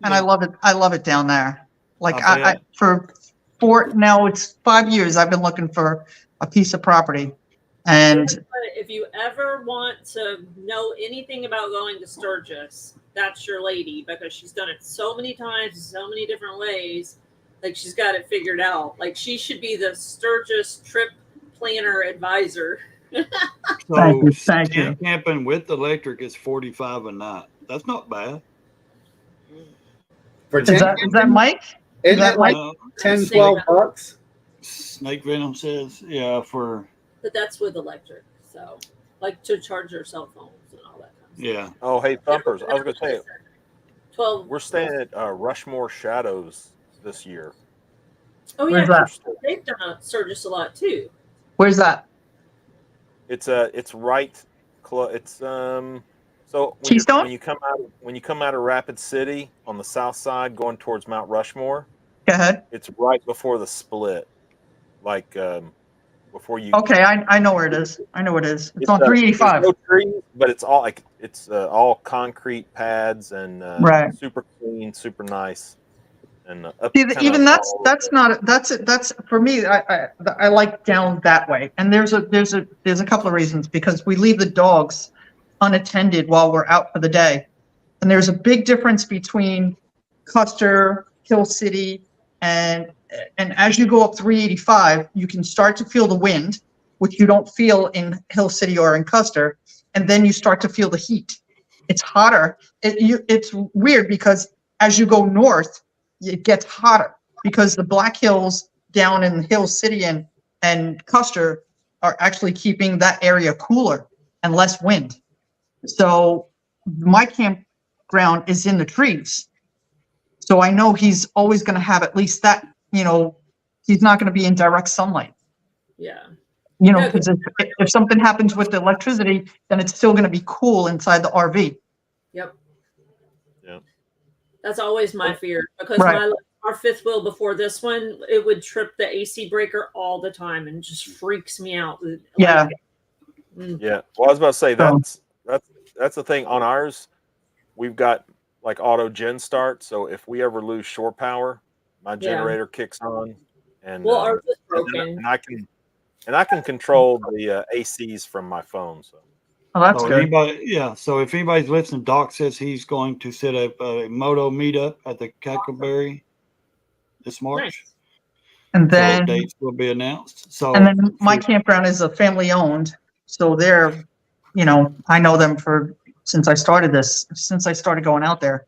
and I love it. I love it down there. Like I now it's 5 years I've been looking for a piece of property, and if you ever want to know anything about going to Sturgis, that's your lady, because she's done it so many times, so many different ways. Like, she's got it figured out. Like, she should be the Sturgis trip planner advisor. so thank you. camping with electric is $45 a night. That's not bad. For Is that Mike? Isn't that like Uh, 10, 12 bucks? Snake Venom says, yeah, for But that's with electric, so like to charge your cell phones and all that kind of stuff. yeah. Oh, hey, Thumpers. I was going to say, 12. we're staying at Rushmore Shadows this year. Oh Where's yeah, that? they've done a Sturgis a lot too. Where's that? It's right. It's so Keystone? when you come out of Rapid City on the south side going towards Mount Rushmore, Go ahead. it's right before the split. Like before you. Okay, I know where it is. I know where it is. It's on there's 385. no trees, but it's all like it's all concrete pads and Right. super clean, super nice. And Even that's for me. I like down that way, and there's a couple of reasons, because we leave the dogs unattended while we're out for the day, and there's a big difference between Custer, Hill City, and as you go up 385, you can start to feel the wind, which you don't feel in Hill City or in Custer, and then you start to feel the heat. It's hotter. It's weird because as you go north, it gets hotter because the Black Hills down in Hill City and Custer are actually keeping that area cooler and less wind. So my campground is in the trees. So I know he's always going to have at least that, he's not going to be in direct sunlight. Yeah. Because if something happens with the electricity, then it's still going to be cool inside the RV. Yep. Yeah. That's always my fear, because Right. our fifth wheel before this one, it would trip the AC breaker all the time and just freaks me out. Yeah. Yeah. Well, I was about to say that's the thing on ours. We've got like auto gen start, so if we ever lose shore power, my generator kicks on, and ours is broken. and I can control the ACs from my phone. So. Oh, that's good. So if anybody's listening, Doc says he's going to set up a Moto meetup at the Cackleberry this March. Nice. And So then dates will be announced. So my campground is a family owned, so they're, I know them since I started going out there.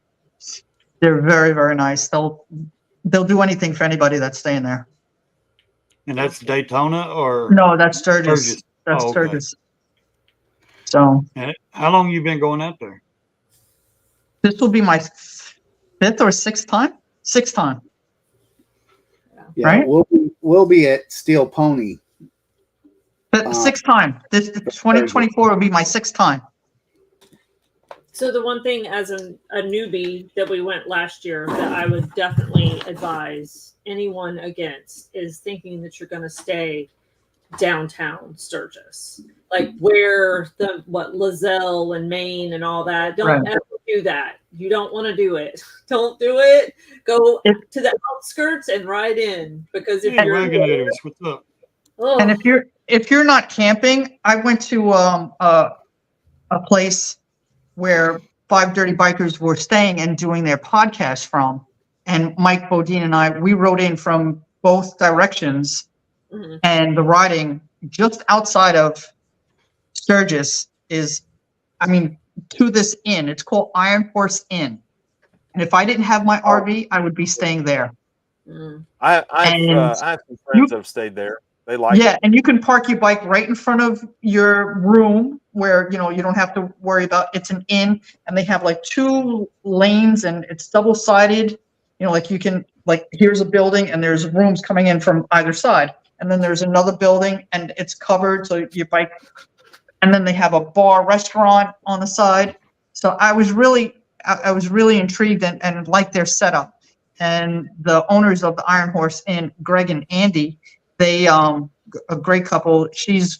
They're very, very nice. They'll do anything for anybody that's staying there. And that's Daytona or No, that's Sturgis. Sturgis. That's Oh, okay. Sturgis. So And how long you been going out there? this will be my fifth or sixth time. Sixth time. Yeah, Right? we'll be at Steel Pony. But sixth time. This 2024 will be my sixth time. So the one thing as a newbie that we went last year that I would definitely advise anyone against is thinking that you're going to stay downtown Sturgis, like where Lozelle and Maine and all that. Don't ever do that. You don't want to do it. Don't do it. Go to the outskirts and ride in, because if you're what's up? And if you're not camping, I went to a place where 5 Dirty Bikers were staying and doing their podcast from, and Mike Bodine and we rode in from both directions, and the riding just outside of Sturgis is, to this inn. It's called Iron Horse Inn, and if I didn't have my RV, I would be staying there. I have some friends that have stayed there. They like it. And you can park your bike right in front of your room where, you don't have to worry about, it's an inn, and they have like 2 lanes and it's double-sided, like you can, like, here's a building and there's rooms coming in from either side. And then there's another building and it's covered. So your bike, and then they have a bar restaurant on the side. So I was really intrigued and liked their setup. And the owners of the Iron Horse Inn, Greg and Andy, they a great couple. She's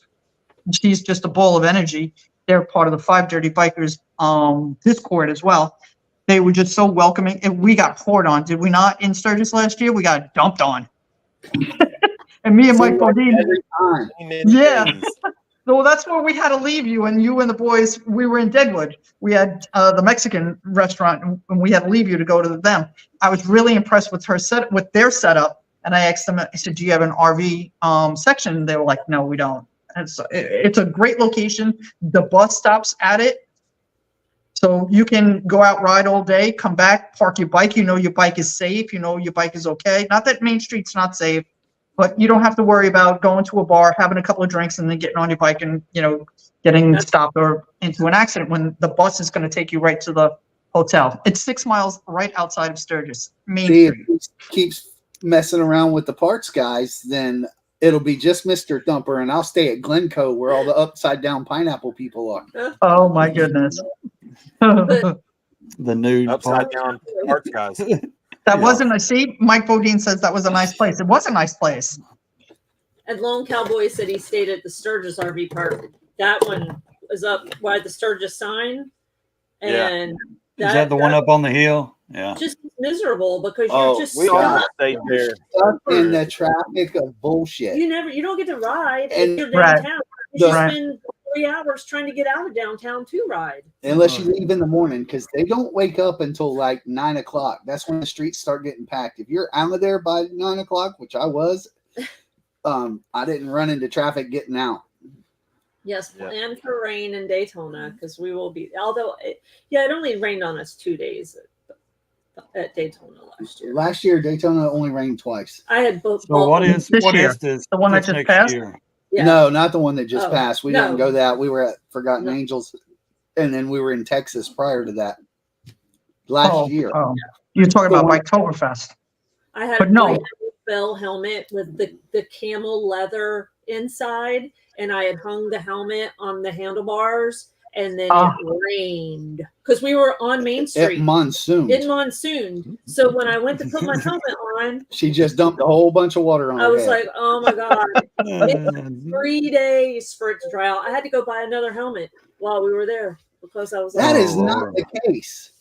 just a ball of energy. They're part of the 5 Dirty Bikers Discord as well. They were just so welcoming. And we got poured on, did we not, in Sturgis last year? We got dumped on. And me and Mike Seems like Bodine, every time. Yeah. Days. so that's where we had to leave you, and you and the boys, we were in Deadwood. We had the Mexican restaurant, and we had to leave you to go to them. I was really impressed with with their setup, and I asked them, I said, do you have an RV section? And they were like, no, we don't. And so it's a great location. The bus stops at it. So you can go out, ride all day, come back, park your bike. You know your bike is safe. You know your bike is okay. Not that Main Street's not safe, but you don't have to worry about going to a bar, having a couple of drinks, and then getting on your bike and, getting stopped or into an accident when the bus is going to take you right to the hotel. It's 6 miles right outside of Sturgis, Main See, if Street. he keeps messing around with the parts guys, then it'll be just Mr. Thumper, and I'll stay at Glencoe where all the upside down pineapple people are. Oh my goodness. The nude Upside part. down parts guys. That wasn't a see. Mike Bodine says that was a nice place. It was a nice place. And Lone Cowboy said he stayed at the Sturgis RV park. That one was up by the Sturgis sign. And Is that the one up on the hill? Yeah. just miserable because Oh, you're just We all stuck. stayed there. Stuck in the traffic of bullshit. You don't get to ride And- if you're Right. downtown. You Right. spend 3 hours trying to get out of downtown to ride. Unless you leave in the morning, because they don't wake up until like 9 o'clock. That's when the streets start getting packed. If you're out of there by 9 o'clock, which I was, I didn't run into traffic getting out. Yes, Yeah. plan for rain in Daytona because we will be. Although, it only rained on us 2 days at Daytona last year. Last year, Daytona only rained twice. I had both. So what is This year. this? The one that this just next passed? year? Yeah. No, not the one that just Oh, passed. We no. didn't go that. We were at Forgotten No. Angels, and then we were in Texas prior to that. Last year. Oh. You're talking The about one- Biketoberfest. I had But a no. great bell helmet with the camel leather inside, and I had hung the helmet on the handlebars, and then Ah. it rained because we were on Main At Street monsoon. in monsoon. So when I went to put my helmet on, She just dumped a whole bunch of water on I her was head. like, "Oh my god!" Uh, 3 days for it to dry out. I had to go buy another helmet while we were there because I was That like, is not the case.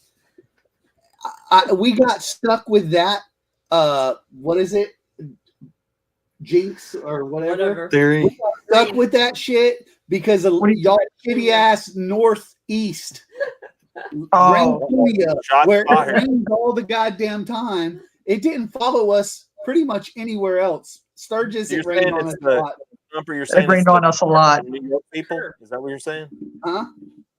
We got stuck with that. What is it? Jinx or whatever. theory. Stuck with that shit because of What do you- y'all shitty ass northeast Oh. Rancunia, Shot where it fired. rains all the goddamn time. It didn't follow us pretty much anywhere else. Sturgis, You're it rained saying on it's us a the- lot. Thumper, you're It saying rained it's on us a lot. the New York people? Is that what you're saying? Huh?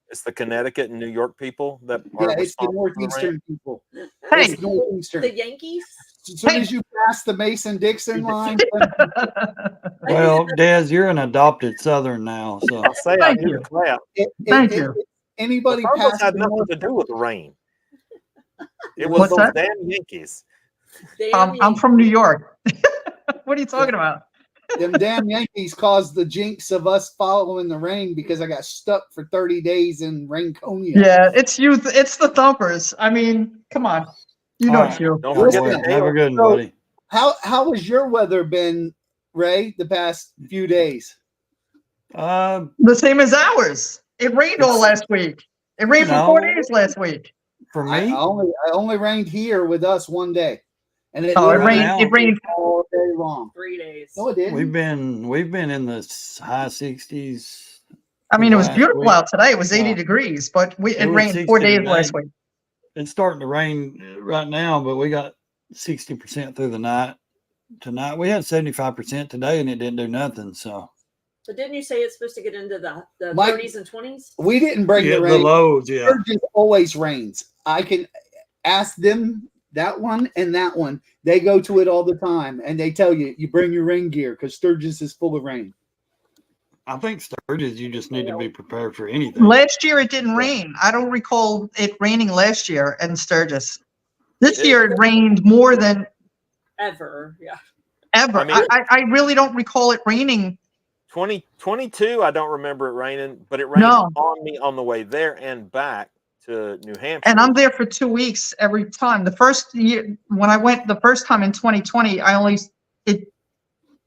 It's the Connecticut and New York people that Yeah, are it's the responsible for the rain? northeastern people. Hey. It's northeastern. the Yankees. As soon as you pass the Mason-Dixon line, Well, Des, you're an adopted Southern now, so I'll say I Thank knew you. the clap. Thank you. Anybody The Cardinals past had the nothing north, to do with the rain. It was What's those that? damn Yankees. Damn I'm from New York. What are you talking about? them damn Yankees caused the jinx of us following the rain because I got stuck for 30 days in Ranconia. Yeah, it's youth. It's the Thumpers. I mean, come on. You know All it's right. you. Don't Have forget a the have a hail. good one, So- buddy. How has your weather been, Ray, the past few days? The same as ours. It rained all last week. It rained for 4 days last week. For I me, only rained here with us one day, and it Oh, it Right rained. now. It rained. all day long. 3 days. No, it didn't. we've been in the high 60s. I mean, it was last beautiful week. out today. It was 80 Yeah. degrees, but it It was rained 60 4 days today. last week. It's starting to rain right now, but we got 60% through the night. Tonight we had 75% today, and it didn't do nothing. So But didn't you say it's supposed to get into the Mike- 30s and 20s? We didn't bring yeah, the the rain. lows, yeah. Sturgis always rains. I can ask them that one and that one. They go to it all the time, and they tell you bring your rain gear because Sturgis is full of rain. I think Sturgis, you just need to be prepared for anything. Last year it didn't rain. I don't recall it raining last year in Sturgis. This It- year it rained more than Ever. Yeah. ever. I mean- I really don't recall it raining. 2022, I don't remember it raining, but it rained No. on me on the way there and back to New Hampshire. And I'm there for 2 weeks every time. The first year when I went the first time in 2020,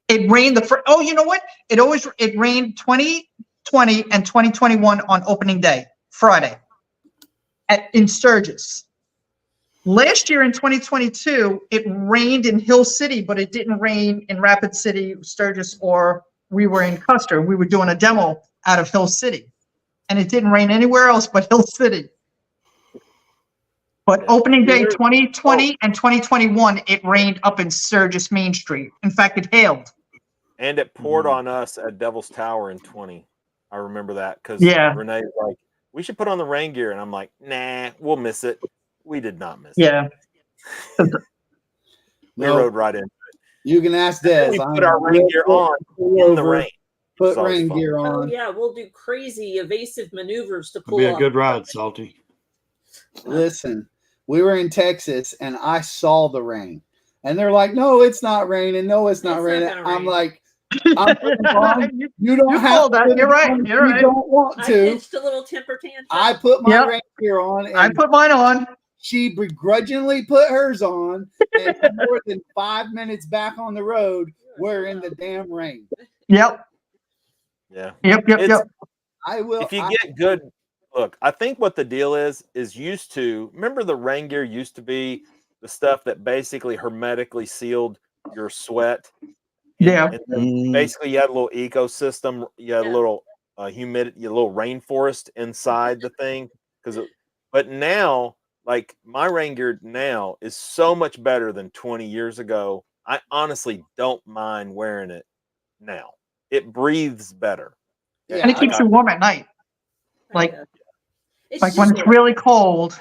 it rained oh, you know what? It rained 2020 and 2021 on opening day, Friday, in Sturgis. Last year in 2022, it rained in Hill City, but it didn't rain in Rapid City, Sturgis, or we were in Custer. We were doing a demo out of Hill City, and it didn't rain anywhere else but Hill City. But opening day 2020 and 2021, it rained up in Sturgis Main Street. In fact, it hailed. And it poured on us at Devil's Tower in 20. I remember that because Renee was like, we should put on the rain gear. And I'm like, nah, we'll miss it. We did not miss it. We rode right into it. You can ask Des. We put our rain gear on in the rain. Put rain gear on. Oh, yeah, we'll do crazy evasive maneuvers to pull It'll be up. a good ride, Salty. Listen, we were in Texas and I saw the rain. And they're like, no, it's not raining. No, it's not raining. I'm like, you don't have that. You're right. You're right. You don't want to. I pitched a little temper tantrum. I put my rain gear on. And I put mine on. She begrudgingly put hers on. And more than 5 minutes back on the road, we're in the damn rain. Yep. Yeah. Yep. I will. If you get good, look, I think what the deal is used to, remember the rain gear used to be the stuff that basically hermetically sealed your sweat. Yeah. And basically, you had a little ecosystem. You had a little humidity, a little rainforest inside the thing. But now, like my rain gear now is so much better than 20 years ago. I honestly don't mind wearing it now. It breathes better. And it keeps you warm at night. Like It's when it's really cold.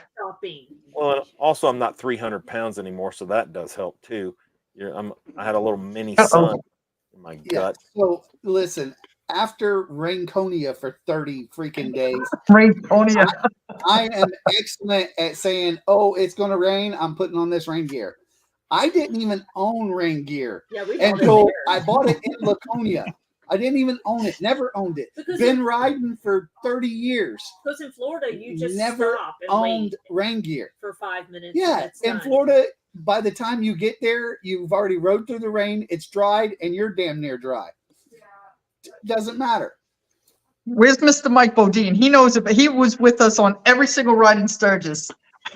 Well, and also I'm not 300 pounds anymore, so that does help too. I had a little mini sun in my gut. So listen, after Rainconia for 30 freaking days, Rainconia. I am excellent at saying, "Oh, it's going to rain. I'm putting on this rain gear." I didn't even own rain gear until I bought it in Laconia. I didn't even own it. Never owned it. Been riding for 30 years. Because in Florida, you just never stop and owned wait rain gear for 5 minutes. Yeah, in Florida, by the time you get there, you've already rode through the rain. It's dried, and you're damn near dry. Doesn't matter. Where's Mr. Mike Bodine? He knows it, but he was with us on every single ride in Sturgis.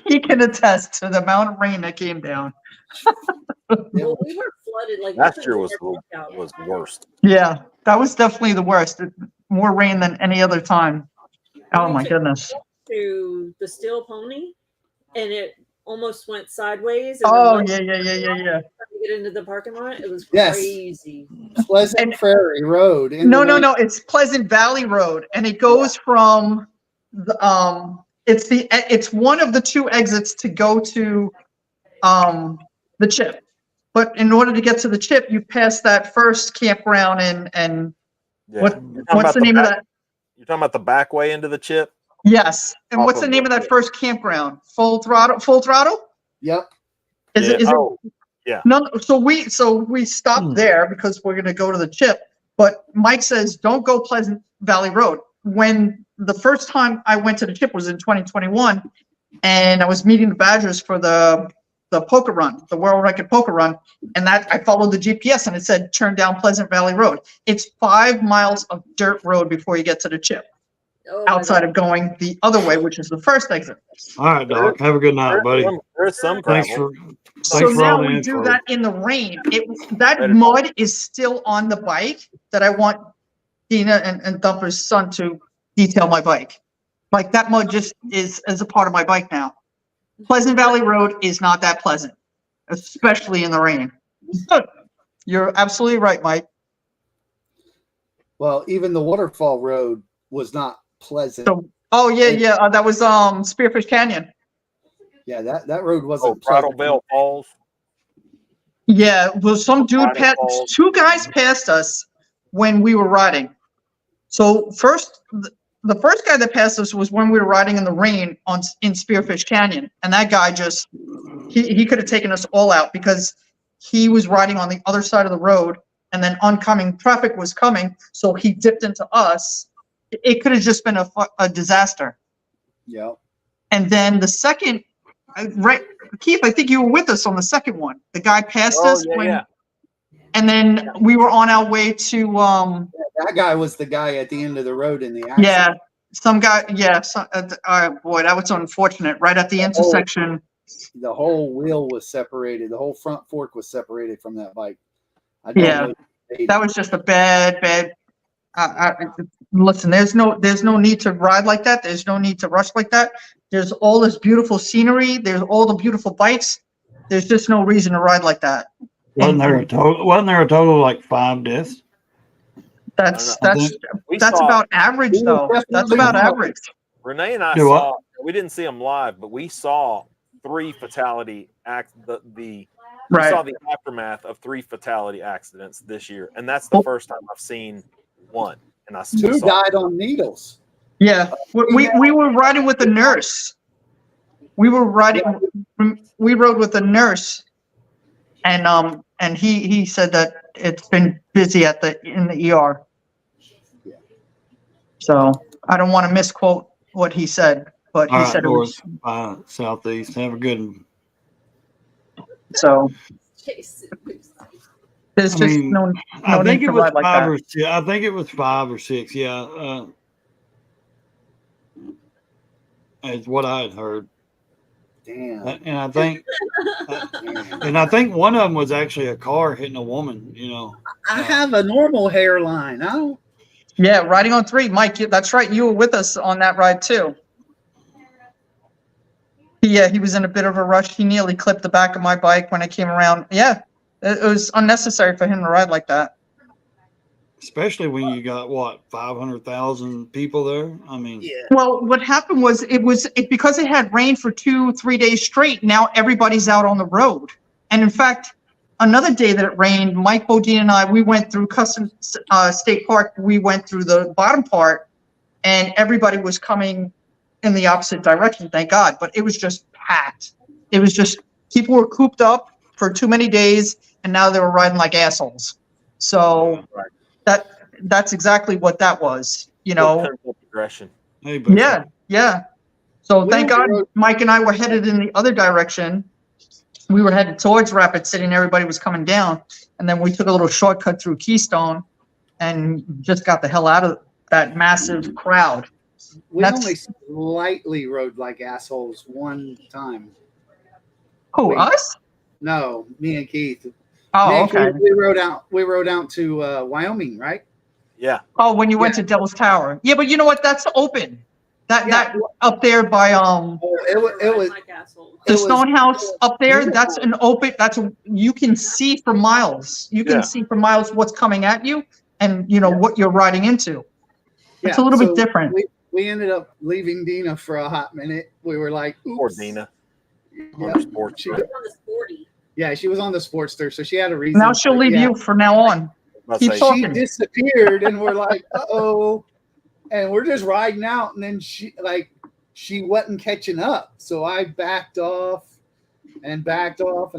He can attest to the amount of rain that came down. Well, we were flooded. Like last year was worst. Yeah, that was definitely the worst. More rain than any other time. Oh my goodness. To the Steel Pony, and it almost went sideways. Oh yeah. To get into the parking lot, it was crazy. Pleasant Prairie Road. No. It's Pleasant Valley Road, and it goes from the it's one of the two exits to go to the Chip. But in order to get to the Chip, you pass that first campground and what's the name of that? You're talking about the back way into the Chip? Yes. And what's the name of that first campground? Full Throttle? Yep. Is it? Yeah. No. So we stopped there because we're going to go to the Chip. But Mike says, don't go Pleasant Valley Road. When the first time I went to the Chip was in 2021, and I was meeting the Badgers for the poker run, the World Record poker run, and that I followed the GPS and it said turn down Pleasant Valley Road. It's 5 miles of dirt road before you get to the Chip. Outside of going the other way, which is the first exit. All right, Doc. Have a good night, buddy. There's some Thanks gravel. So now we do that in the rain. That mud is still on the bike that I want Dina and Thumper's son to detail my bike. Like that mud just is as a part of my bike now. Pleasant Valley Road is not that pleasant, especially in the rain. You're absolutely right, Mike. Well, even the Waterfall Road was not pleasant. So, that was Spearfish Canyon. Yeah, that road wasn't Brattleville Falls. Yeah, well, some dude passed. Two guys passed us when we were riding. So the first guy that passed us was when we were riding in the rain in Spearfish Canyon, and that guy just he could have taken us all out because he was riding on the other side of the road, and then oncoming traffic was coming, so he dipped into us. It could have just been a disaster. Yeah. And then the second, right, Keith, I think you were with us on the second one. The guy passed us and then we were on our way to that guy was the guy at the end of the road in the accident. Yeah, some guy. Yeah, boy, that was unfortunate. Right at the intersection the whole wheel was separated. The whole front fork was separated from that bike. I don't Yeah. know. That was just a bad. Listen, there's no need to ride like that. There's no need to rush like that. There's all this beautiful scenery. There's all the beautiful bikes. There's just no reason to ride like that. Wasn't there a total of like 5 deaths? That's We saw about average though. That's about average. Renee and I Do what? saw. We didn't see them live, but we saw 3 fatality we saw the aftermath of 3 fatality accidents this year, and that's the first time I've seen one. And I 2 died on needles. Yeah, we were riding with a nurse. We rode with a nurse, and he said that it's been busy in the ER. So I don't want to misquote what he said, but he said it was southeast. Have a good one. So there's just no I think need it to was ride like 5 that. or 6. I think it was 5 or 6. Yeah, is what I had heard. Damn. And I think one of them was actually a car hitting a woman. I have a normal hairline. I don't. Yeah, riding on 3, Mike. That's right. You were with us on that ride too. Yeah, he was in a bit of a rush. He nearly clipped the back of my bike when I came around. Yeah, it was unnecessary for him to ride like that. Especially when you got 500,000 people there. I mean, Yeah. Well, what happened was because it had rained for 2-3 days straight. Now everybody's out on the road, and in fact, another day that it rained, Mike Bodine and I, we went through Custom State Park. We went through the bottom part, and everybody was coming in the opposite direction. Thank God, but it was just packed. It was just people were cooped up for too many days, and now they were riding like assholes. So. Right. That's exactly what that was, Progression. hey, but Yeah. So thank God Mike and I were headed in the other direction. We were headed towards Rapid City and everybody was coming down. And then we took a little shortcut through Keystone and just got the hell out of that massive crowd. We only slightly rode like assholes one time. Who, us? No, me and Keith. Oh, okay. We rode out to Wyoming, right? Yeah. Oh, when you went to Devil's Tower. Yeah, but you know what? That's open. That up there by it was like assholes. the Stone House up there. That's an open. You can see for miles. You can see for miles what's coming at you, and what you're riding into. It's a little bit different. We ended up leaving Dina for a hot minute. We were like, oops. Poor Dina. Yeah. She was on the sporty. Yeah, she was on the Sportster, so she had a reason. Now she'll leave you from now on. Keep talking. She disappeared, and we're like, uh-oh. And we're just riding out, and then she wasn't catching up. So I backed off, and I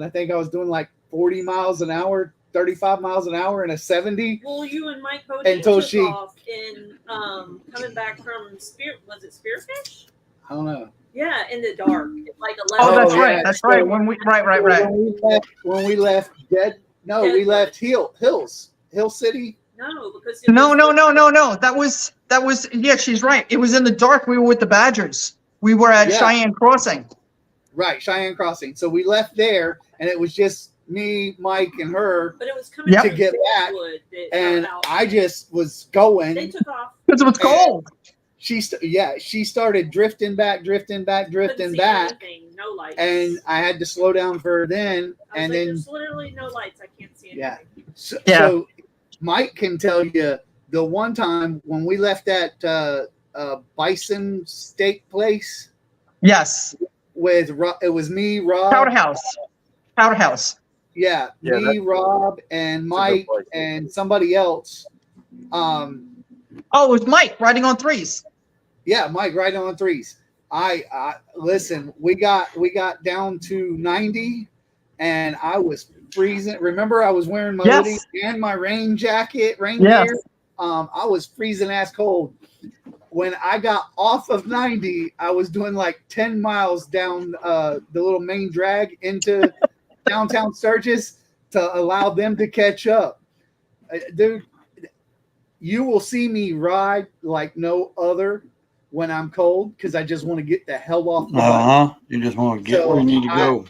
think I was doing like 40 miles an hour, 35 miles an hour in a 70. Well, you and Mike Bodine took off in coming back from was it Spearfish? I don't know. Yeah, in the dark, like 11. Oh, that's right. yeah. That's right. Right. When we left we left Hill City. No, because No. That was. Yeah, she's right. It was in the dark. We were with the Badgers. We were at Cheyenne Crossing. Right, Cheyenne Crossing. So we left there, and it was just me, Mike, and her. But it was coming to get back, and I just was going. They took off because it was cold. She started drifting back, anything, no lights. And I had to slow down for her then. And then there's literally no lights. I can't see anything. Yeah. So Mike can tell you the one time when we left that Bison Steak place. Yes. It was me, Rob. Powderhouse. Yeah, me, Rob, and Mike, and somebody else. Oh, it was Mike riding on 3s. Yeah, Mike riding on 3s. I listen. We got down to 90, and I was freezing. Remember, I was wearing my hoodie and my rain jacket, rain gear. I was freezing ass cold. When I got off of 90, I was doing like 10 miles down the little main drag into downtown Sturgis to allow them to catch up. Dude, you will see me ride like no other. when I'm cold because I just want to get the hell off the bike. Uh-huh. You just want to get where you need to go.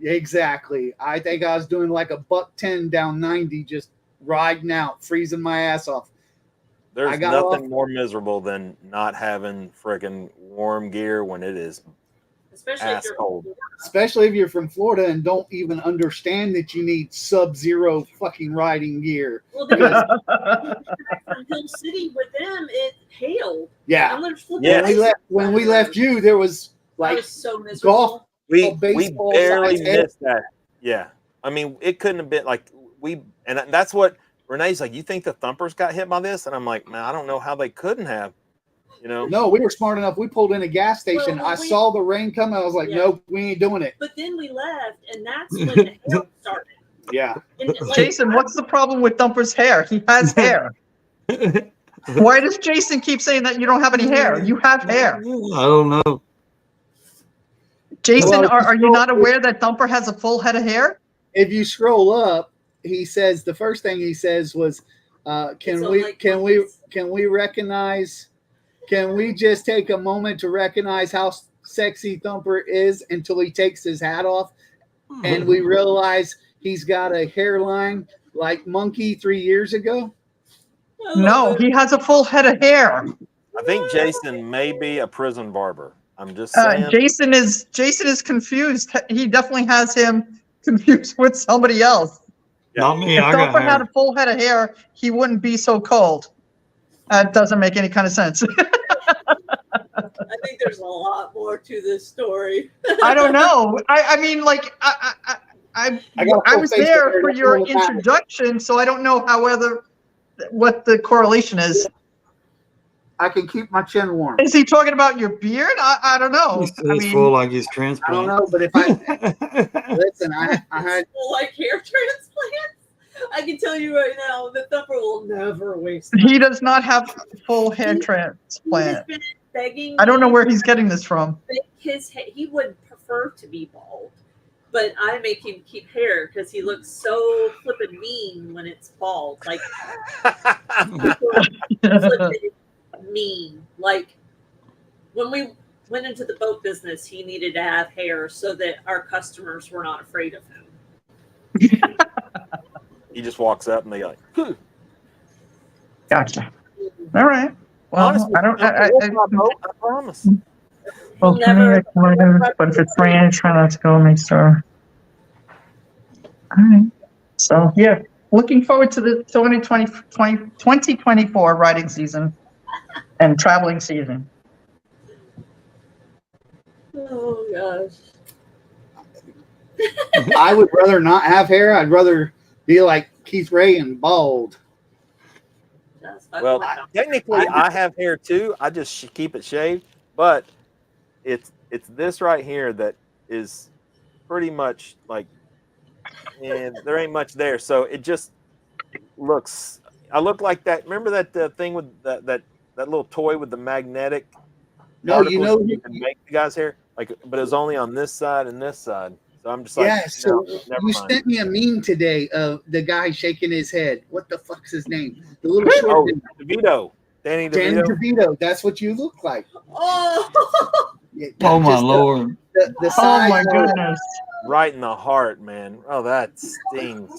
Exactly. I think I was doing like a $110 down 90, just riding out, freezing my ass off. There's nothing more miserable than not having friggin' warm gear when it is ass cold. Especially if you're from Florida and don't even understand that you need sub-zero fucking riding gear. Well, then from Hill City with them, it hailed. Yeah. Yeah. When we left you, there was like was so miserable. golf. We barely size missed that. Yeah. I mean, it couldn't have been like and that's what Renee's like, you think the Thumpers got hit by this? And I'm like, man, I don't know how they couldn't have. You know? No, we were smart enough. We pulled in a gas station. I saw the rain coming. I was like, nope, we ain't doing it. But then we left, and that's when the hail started. Yeah. And, Jason, what's the problem with Thumper's hair? He has hair. Why does Jason keep saying that you don't have any hair? You have hair. I don't know. Jason, are you not aware that Thumper has a full head of hair? If you scroll up, he says the first thing he says was, "Can we recognize? Can we just take a moment to recognize how sexy Thumper is until he takes his hat off, and we realize he's got a hairline like Monkey 3 years ago?" No, he has a full head of hair. I think Jason may be a prison barber. I'm just saying. Jason is confused. He definitely has him confused with somebody else. Not me. If I Thumper got had hair. a full head of hair, he wouldn't be so cold. That doesn't make any kind of sense. I think there's a lot more to this story. I don't know. I mean, like, I was there for your introduction, so I don't know what the correlation is. I can keep my chin warm. Is he talking about your beard? I don't know. He's full like his transplant. I don't know, but if I listen, I had like hair transplants. I can tell you right now, the Thumper will never waste. He does not have full hair transplant. He's been begging. I don't know where he's getting this from. He would prefer to be bald, but I make him keep hair because he looks so flippin' mean when it's bald. Like flippin' mean. Like when we went into the boat business, he needed to have hair so that our customers were not afraid of him. He just walks up and they like, Gotcha. All right. Well, honestly, I promise. Well, but if it's rain, try not to go next door. All right. So, yeah, looking forward to the 2024 riding season and traveling season. Oh, gosh. I would rather not have hair. I'd rather be like Keith Ray and bald. Well, technically, I have hair too. I just keep it shaved, but it's this right here that is pretty much like, and there ain't much there. So it just looks. I look like that. Remember that thing with that little toy with the magnetic? No, you know you can make the guy's hair like, but it's only on this side and this side. So I'm just like, yeah. So never you mind. sent me a meme today of the guy shaking his head. What the fuck's his name? The little short dude. DeVito. Danny DeVito. That's what you look like. Oh, Yeah, Oh my just Lord! The Oh size my of- goodness. Right in the heart, man. Oh, that stings.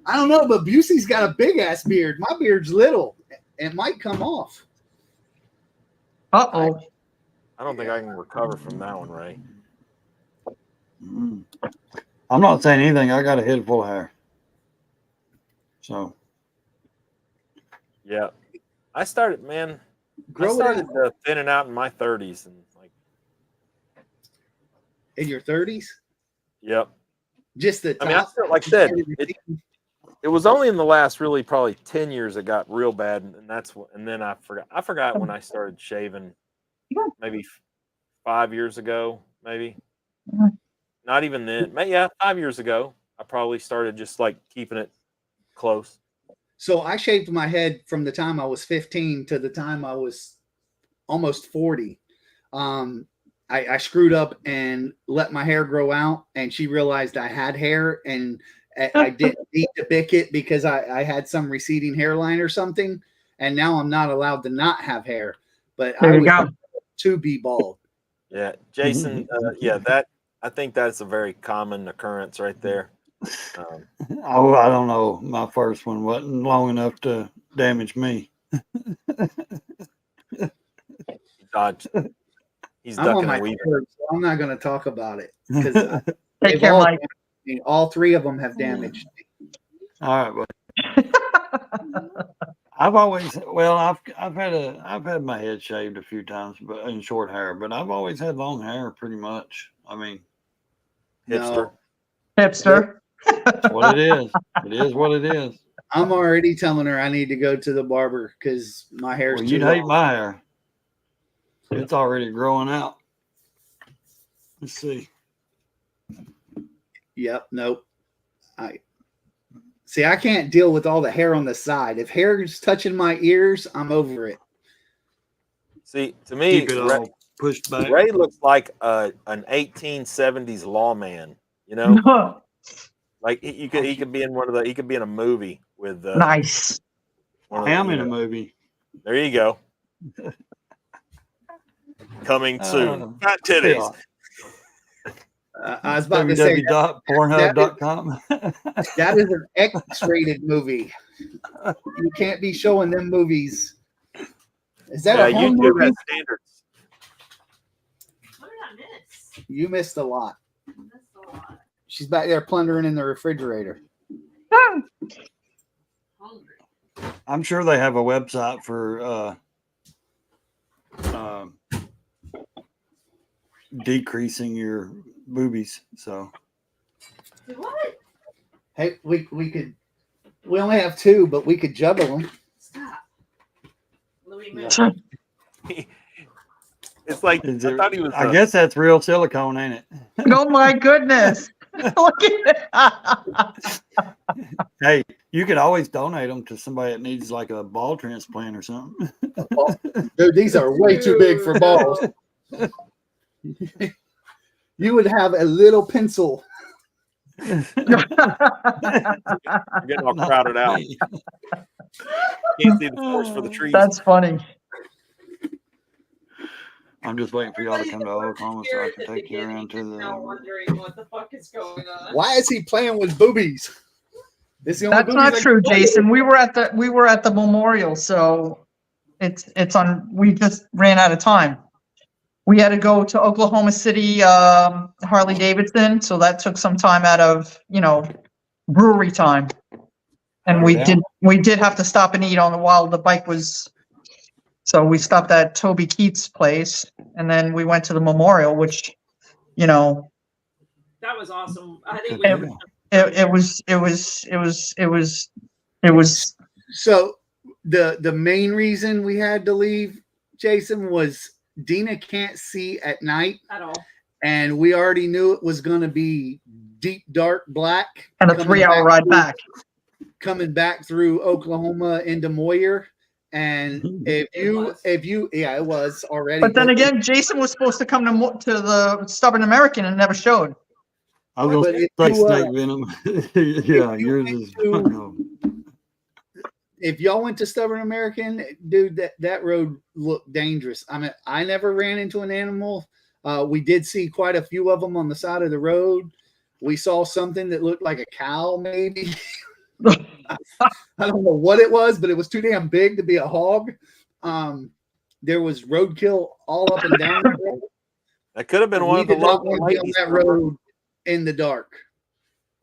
I don't know, but Busey's got a big ass beard. My beard's little. It might come off. Uh-oh. I don't think I can recover from that one, Ray. I'm not saying anything. I got a head full of hair. So Yeah, I started Grow it out thinning out in my 30s, and like, in your 30s. yep. Just the top. I mean, I still, like I said, it was only in the last really probably 10 years it got real bad, and that's what. And then I forgot when I started shaving, maybe 5 years ago, maybe. Not even then. Yeah, 5 years ago, I probably started just like keeping it close. So I shaved my head from the time I was 15 to the time I was almost 40. I screwed up and let my hair grow out, and she realized I had hair, and I didn't need to bick it because I had some receding hairline or something. and now I'm not allowed to not have hair. But There I you would go. to be bald. Yeah, Jason. That I think that's a very common occurrence right there. Oh, I don't know. My first one wasn't long enough to damage me. Dodge. He's I'm on ducking my and weaving. third, so I'm not going to talk about it because Take care, Mike. all three of them have damaged. All right, but I've always I've had my head shaved a few times, but in short hair. But I've always had long hair, pretty much. I mean, Hipster. Hipster. that's what it is. It is what it is. I'm already telling her I need to go to the barber because my hair's Well, too you'd long. hate my hair. It's already growing out. Let's see. Yep. Nope. I can't deal with all the hair on the side. If hair is touching my ears, I'm over it. See, to me, Keep it all pushed back. Ray looks like an 1870s lawman. You know, like he could be in he could be in a movie with. Nice. I am in a movie. There you go. Coming soon. Fat titties. I was about to say www.pornhub.com. that is an X-rated movie. You can't be showing them movies. Is that a home YouTube movie? has standards. What did I miss? You missed a lot. I missed a lot. She's back there plundering in the refrigerator. Hungry. I'm sure they have a website for decreasing your boobies. So Do what? Hey, we only have two, but we could juggle them. Stop. Louis Yeah. It's like I thought he was. I guess that's real silicone, ain't it? Oh my goodness. Look at it. Hey, you could always donate them to somebody that needs like a ball transplant or something. Dude, these are way too big for balls. You would have a little pencil. You're getting all crowded out. Can't see the forest for the trees. That's funny. I'm just waiting for y'all to come to Oklahoma so I can take you around to Now the. wondering what the fuck is going on. Why is he playing with boobies? This is the only That's boobies not I true, can play Jason. We were at the memorial, so it's on. We just ran out of time. We had to go to Oklahoma City, Harley Davidson, so that took some time out of brewery time, and we did have to stop and eat while the bike was. So we stopped at Toby Keith's place, and then we went to the memorial, which, That was awesome. I think it was. So the main reason we had to leave, Jason, was Dina can't see at night At all. and we already knew it was going to be deep dark black And a 3-hour ride back. Coming back through Oklahoma into Moyer. And it was already. But then again, Jason was supposed to come to the Stubborn American and never showed. I was going to say snake venom. Yeah, yours is. If y'all went to Stubborn American, dude, that road looked dangerous. I mean, I never ran into an animal. We did see quite a few of them on the side of the road. We saw something that looked like a cow, maybe. I don't know what it was, but it was too damn big to be a hog. There was roadkill all up and down the road. That could have been one of the local ladies on that road in the dark.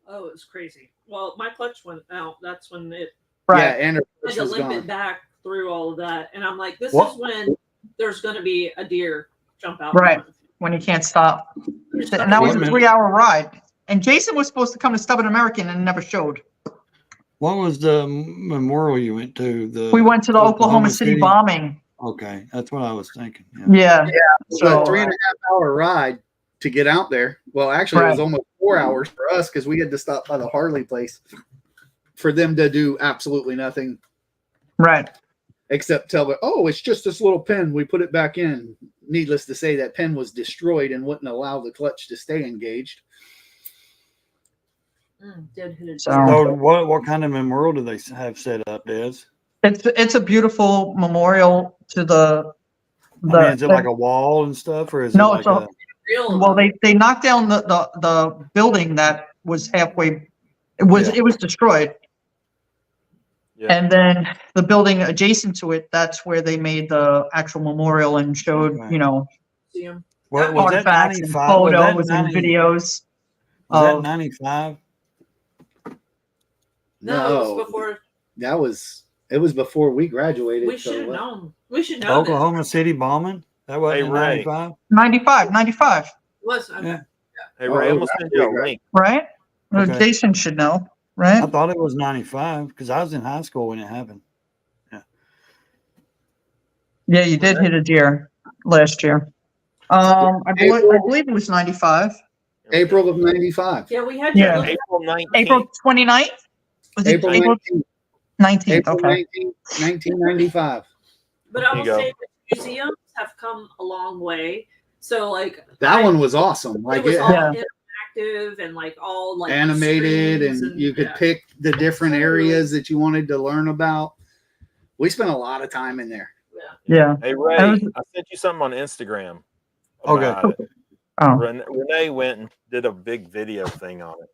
Oh, it was crazy. Well, my clutch went out. That's when it. Right. Yeah, and her I had to was limp gone. it back through all of that, and I'm like, this is when there's going to be a deer jump out. Right. When you can't stop. And that was a 3-hour ride. And Jason was supposed to come to Stubborn American and never showed. What was the memorial you went to? We went to the Oklahoma City bombing. Okay, that's what I was thinking. Yeah. So 3.5 hour ride to get out there. Well, actually, it was almost 4 hours for us because we had to stop by the Harley place for them to do absolutely nothing. Right. Except tell them, oh, it's just this little pin. We put it back in. Needless to say, that pin was destroyed and wouldn't allow the clutch to stay engaged. Dead hooded. So what kind of memorial do they have set up, Des? It's a beautiful memorial to the I mean, is it like a wall and stuff, or is No, it it's like a- a? Real. well, they knocked down the building that was halfway. It was destroyed. Yeah. And then the building adjacent to it, that's where they made the actual memorial and showed, Okay. you know, Museum. What was that? artifacts and 95? Was that photos and 90? videos. Was that of- 95? No, it was before. It was before we graduated. We so should have what? known. We should know. Oklahoma City bombing? That wasn't Hey, in Ray. 95? 95, This. Was Yeah. Hey Ray, I'm gonna send you a link. right? Okay. Jason should know, I right? thought it was 95 because I was in high school when it happened. Yeah, you did hit a deer last year. I believe it was 95. April of '95. Yeah, we had Yeah. to look. April 19th. April 29th? Was it April April 19th. 19th? April Okay. 19th, 1995. But I There will you go. say that museums have come a long way. So like That one was awesome. Like it was it all Yeah. interactive and like all like animated, screens and you could yeah. pick the different Totally. areas that you wanted to learn about. We spent a lot of time in there. Yeah. Hey Ray, I was- I sent you something on Instagram. Okay. about it. Oh, Renee went and did a big video thing on it.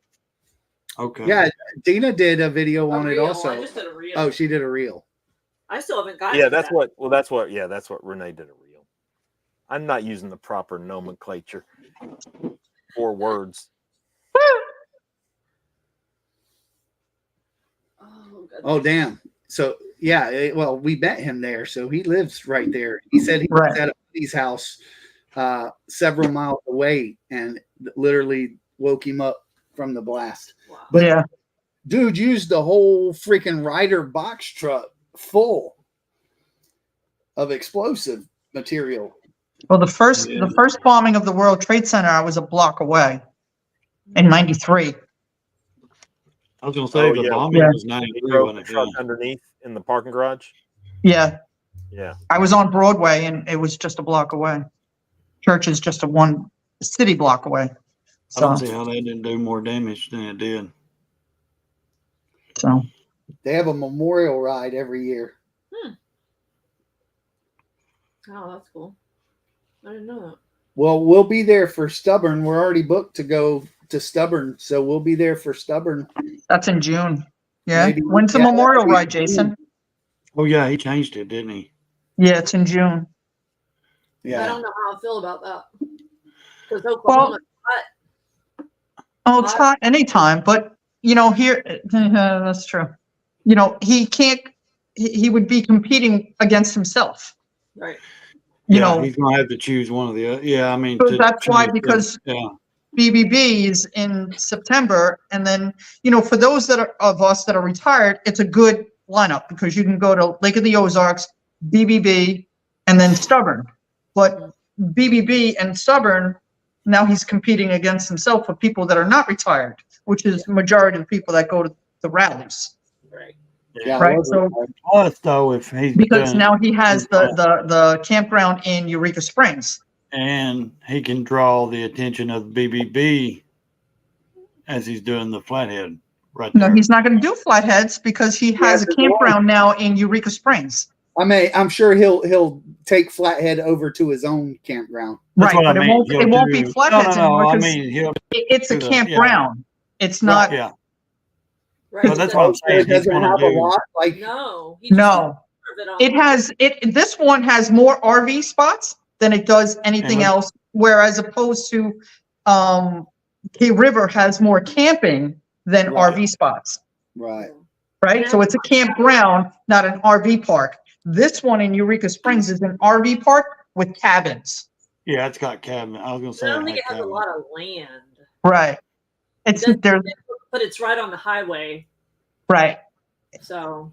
Okay. Yeah, Dina did a video A on it reel. also. I just did a reel. Oh, she did a reel. I still haven't gotten. Yeah, to that's that. what. Well, that's what. Yeah, that's what Renee did a reel. I'm not using the proper nomenclature or words. Oh, God. Oh, damn. So yeah, well, we met him there, so he lives right there. He said he was Right. at a buddy's house several miles away, and literally woke him up from the blast. Wow. But yeah. dude used the whole freaking Ryder box truck full of explosive material. Well, the first Yeah. the first bombing of the World Trade Center, I was a block away in '93. I was going to say Oh, the yeah. bombing Yeah. was He 93, drove the wasn't it? truck Yeah. underneath in the parking garage. Yeah, Yeah. I was on Broadway, and it was just a block away. Church is just a city block away. I don't So, see how that didn't do more damage than it did. so They have a memorial ride every year. Oh, that's cool. I didn't know that. Well, we'll be there for Stubborn. We're already booked to go to Stubborn, so we'll be there for Stubborn. that's in June. Yeah. Maybe- When's the yeah, memorial that'd be ride, Jason? Oh, yeah. He changed it, didn't he? Yeah, it's in June. I Yeah. don't know how I feel about that. Because Oklahoma, Oh, it's hot anytime, but you know, here that's true. You know, he can't. He would be competing against himself. right? You Yeah, know, he's going to have to choose one of the other. Yeah, I mean, so that's why, choose- because yeah. BBB is in September, and then you know, for those of us that are retired, it's a good lineup because you can go to Lake of the Ozarks, BBB, and then Stubborn. But BBB and Stubborn, now he's competing against himself for people that are not retired, which is the majority of the people that go to the rallies, Right. Yeah, right? it was- So Plus, though, if he's because doing- now he has the campground in Eureka Springs. and he can draw the attention of BBB as he's doing the flathead right No, there. he's not going to do flatheads because he has a Yeah, campground now in Eureka Springs. I'm sure he'll take Flathead over to his own campground. That's Right, what I but mean. it He'll won't be do- flatheads No, anymore I because mean, he'll. it's a do the- campground. It's not. Yeah, Right. but that's what I'm saying. It doesn't He's gonna have a do- lot. Like No. He just No, served on- it has it. This one has more RV spots than it does anything And- else. Whereas opposed to Key River has more camping than Right. RV spots. right. Right, so it's a campground, not an RV park. This one in Eureka Springs is an RV park with cabins. Yeah, it's got cabin. I was gonna say. I don't think had it has a cabin. lot of land. Right. It's It does- there's But it's right on the highway. right. So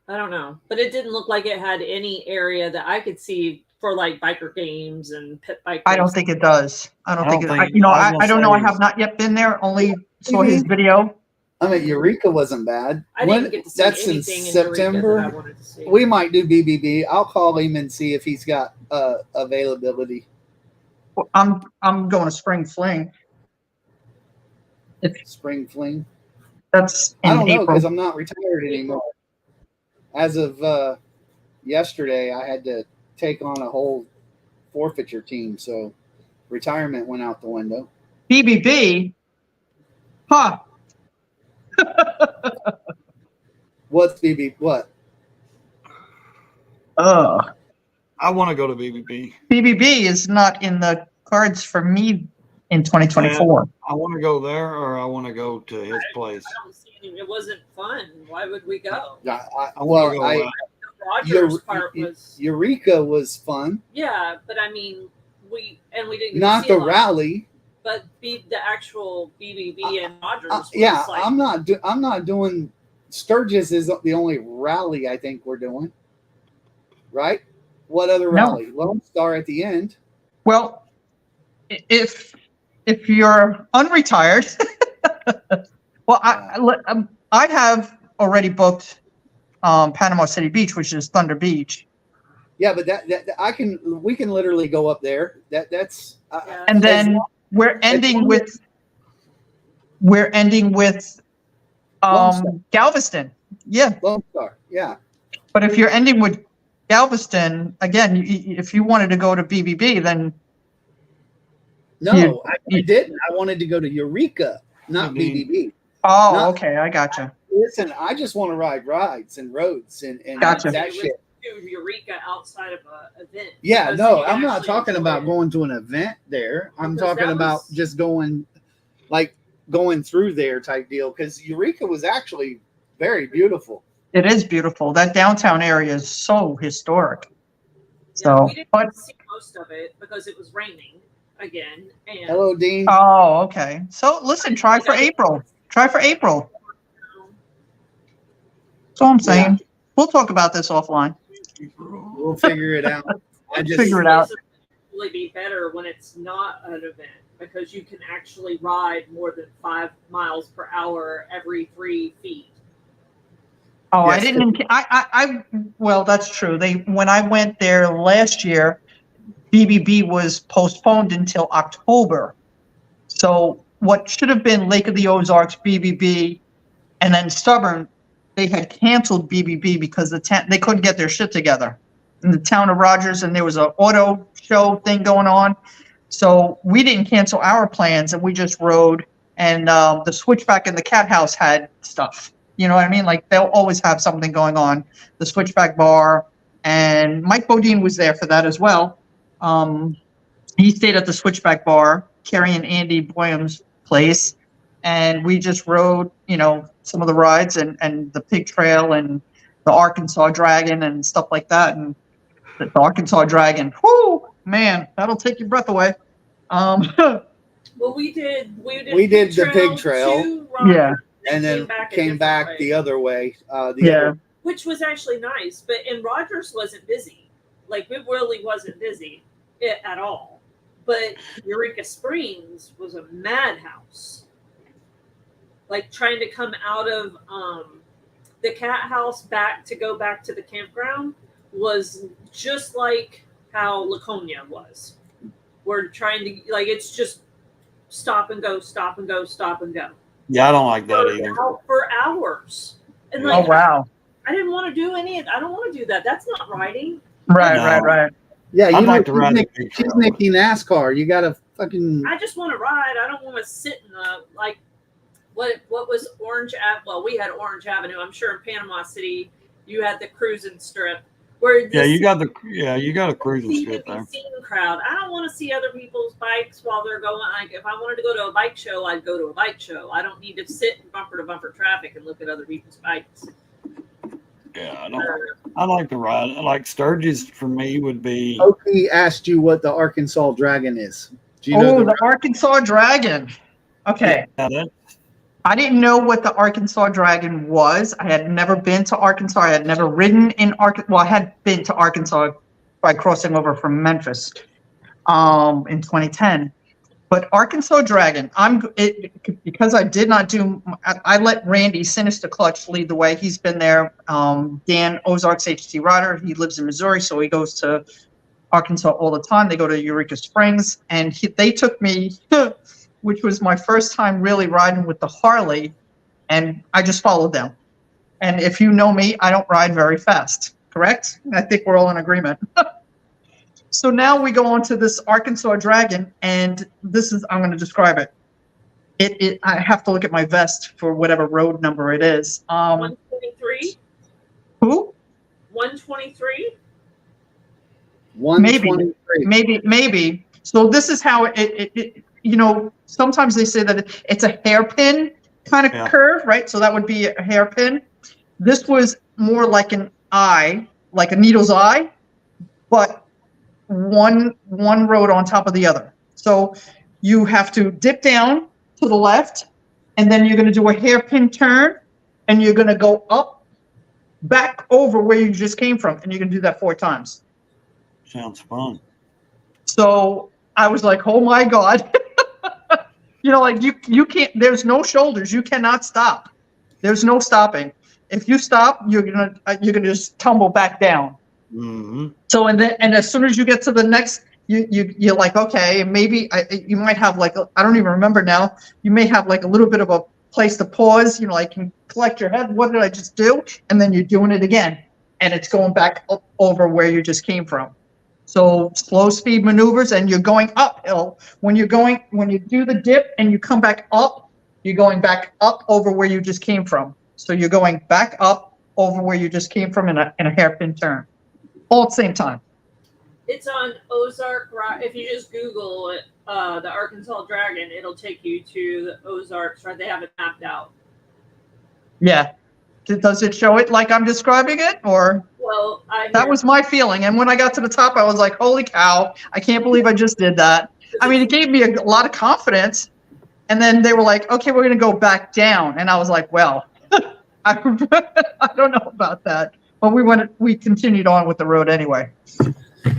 I don't know. But it didn't look like it had any area that I could see for like biker games and pit bike. I don't races. think it does. I don't I think don't it. think- You know, I was I don't know. I gonna say- have not yet been there. Only saw his video. I mean, Eureka wasn't bad. I didn't get to see That's in anything in Eureka that I September. wanted to see. We might do BBB. I'll call him and see if he's got availability. I'm going to Spring Fling. Spring Fling. That's I in don't know April. because I'm not retired anymore. as of yesterday, I had to take on a whole forfeiture team, so retirement went out the window. BBB, huh? What's BB? What? I want to go to BBB. BBB is not in the cards for me in 2024. I want to go there, or I want to go to his place. I don't see any, it wasn't fun. Why would we go? Go Rogers part was Eureka was fun. yeah, but I mean we didn't Not see the a lot, rally. but the actual BBB and Rogers. Was Yeah, like, I'm not doing. Sturgis is the only rally I think we're doing. Right? What other No. rally? Lone Star at the end. Well, if you're unretired, well, I have already booked Panama City Beach, which is Thunder Beach, Yeah, but we can literally go up there. That's yeah. and then we're ending with Lone Star. Galveston. Yeah, Lone Star. Yeah. but if you're ending with Galveston again, if you wanted to go to BBB, then No, I didn't. I wanted to go to Eureka, not BBB. Okay, I gotcha. Listen, I just want to ride rides and roads and Gotcha. that shit. Do Eureka outside of an event. Yeah, because no, you I'm not actually talking enjoy about it. going to an event there. I'm Because talking that about was- just going through there type deal, because Eureka was actually very beautiful. It is beautiful. That downtown area is so historic. Yeah, So, we didn't but see most of it because it was raining again. And Hello, Dean. okay. So listen, try for April. Try for April. That's all I'm saying. We'll talk about this offline. We'll figure it out. Figure it out. Really be better when it's not an event because you can actually ride more than 5 miles per hour every 3 feet. Oh, I Yes. didn't. Well, that's true. When I went there last year, BBB was postponed until October. So what should have been Lake of the Ozarks, BBB, and then Stubborn, they had canceled BBB because they couldn't get their shit together in the town of Rogers, and there was an auto show thing going on. So we didn't cancel our plans, and we just rode. And the Switchback and the Cat House had stuff. You know what I mean? Like they'll always have something going on. The Switchback Bar, and Mike Bodine was there for that as well. He stayed at the Switchback Bar, Carrie and Andy Boyum's place, and we just rode, some of the rides and the Pig Trail and the Arkansas Dragon and stuff like that. And the Arkansas Dragon, whoo, man, that'll take your breath away. Well, we did the Pig Trail. to Rogers, Yeah. And then came back the other way. which was actually nice. But and Rogers wasn't busy. Like it really wasn't busy at all. But Eureka Springs was a madhouse. Like trying to come out of the Cat House to go back to the campground was just like how Laconia was. We're trying to it's just stop and go, stop and go, stop and go. Yeah, I don't like that either. For hours. And Oh, wow. I didn't want to do any of I don't want to do that. That's not riding. Right. Yeah, I'd like to ride the Pig she's Trail. making NASCAR. You got to fucking. I just want to ride. I don't want to sit in the what was Orange Ave? Well, we had Orange Avenue. I'm sure in Panama City you had the cruising strip where You got a cruising strip there. scene crowd. I don't want to see other people's bikes while they're going. Like if I wanted to go to a bike show, I'd go to a bike show. I don't need to sit in bumper to bumper traffic and look at other people's bikes. Yeah, I like to ride. Like Sturgis for me would be. Oki asked you what the Arkansas Dragon is. Do you know The Arkansas Dragon. Okay. Yeah, that, I didn't know what the Arkansas Dragon was. I had never been to Arkansas. I had never ridden in Arkansas. Well, I had been to Arkansas by crossing over from Memphis in 2010. But Arkansas Dragon, because I did not do. I let Randy Sinister Clutch lead the way. He's been there. Dan Ozarks HT Rider. He lives in Missouri, so he goes to Arkansas all the time. They go to Eureka Springs, and they took me. Which was my first time really riding with the Harley, and I just followed them. And if you know me, I don't ride very fast, correct? I think we're all in agreement. So now we go on to this Arkansas Dragon, and this is, I'm going to describe it. I have to look at my vest for whatever road number it is. 123? Who? 123? 123. Maybe. So this is how it you know, sometimes they say that it's a hairpin kind of curve, right? So that would be a hairpin. This was more like an eye, like a needle's eye, but one road on top of the other. So you have to dip down to the left, and then you're going to do a hairpin turn, and you're going to go up, back over where you just came from, and you're going to do that 4 times. Sounds fun. So I was like, oh my God. You know, like you can't, there's no shoulders. You cannot stop. There's no stopping. If you stop, you're gonna just tumble back down. Mm-hmm. So and as soon as you get to the next, you're like, okay, maybe you might have like I don't even remember now. You may have like a little bit of a place to pause. You know, like you collect your head. What did I just do? And then you're doing it again, and it's going back over where you just came from. So slow speed maneuvers, and you're going uphill. When you do the dip and you come back up, you're going back up over where you just came from. So you're going back up over where you just came from in a hairpin turn, all at the same time. It's on Ozark. If you just Google it, the Arkansas Dragon, it'll take you to the Ozarks, right? They have it mapped out. Yeah. Does it show it like I'm describing it, or? Well, that was my feeling. And when I got to the top, I was like, holy cow, I can't believe I just did that. I mean, it gave me a lot of confidence. And then they were like, okay, we're going to go back down. And I was like, well, I don't know about that. But we continued on with the road anyway.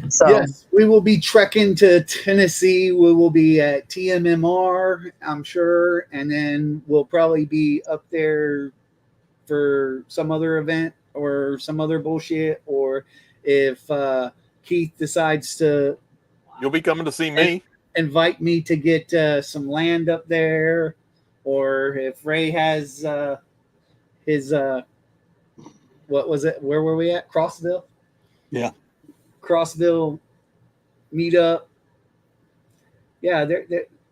So yes, we will be trekking to Tennessee. We will be at TMMR, I'm sure. And then we'll probably be up there for some other event or some other bullshit, or if Keith decides to, you'll be coming to see me, invite me to get some land up there, or if Ray has his what was it? Where were we at? Crossville. Yeah, Crossville meetup. Yeah,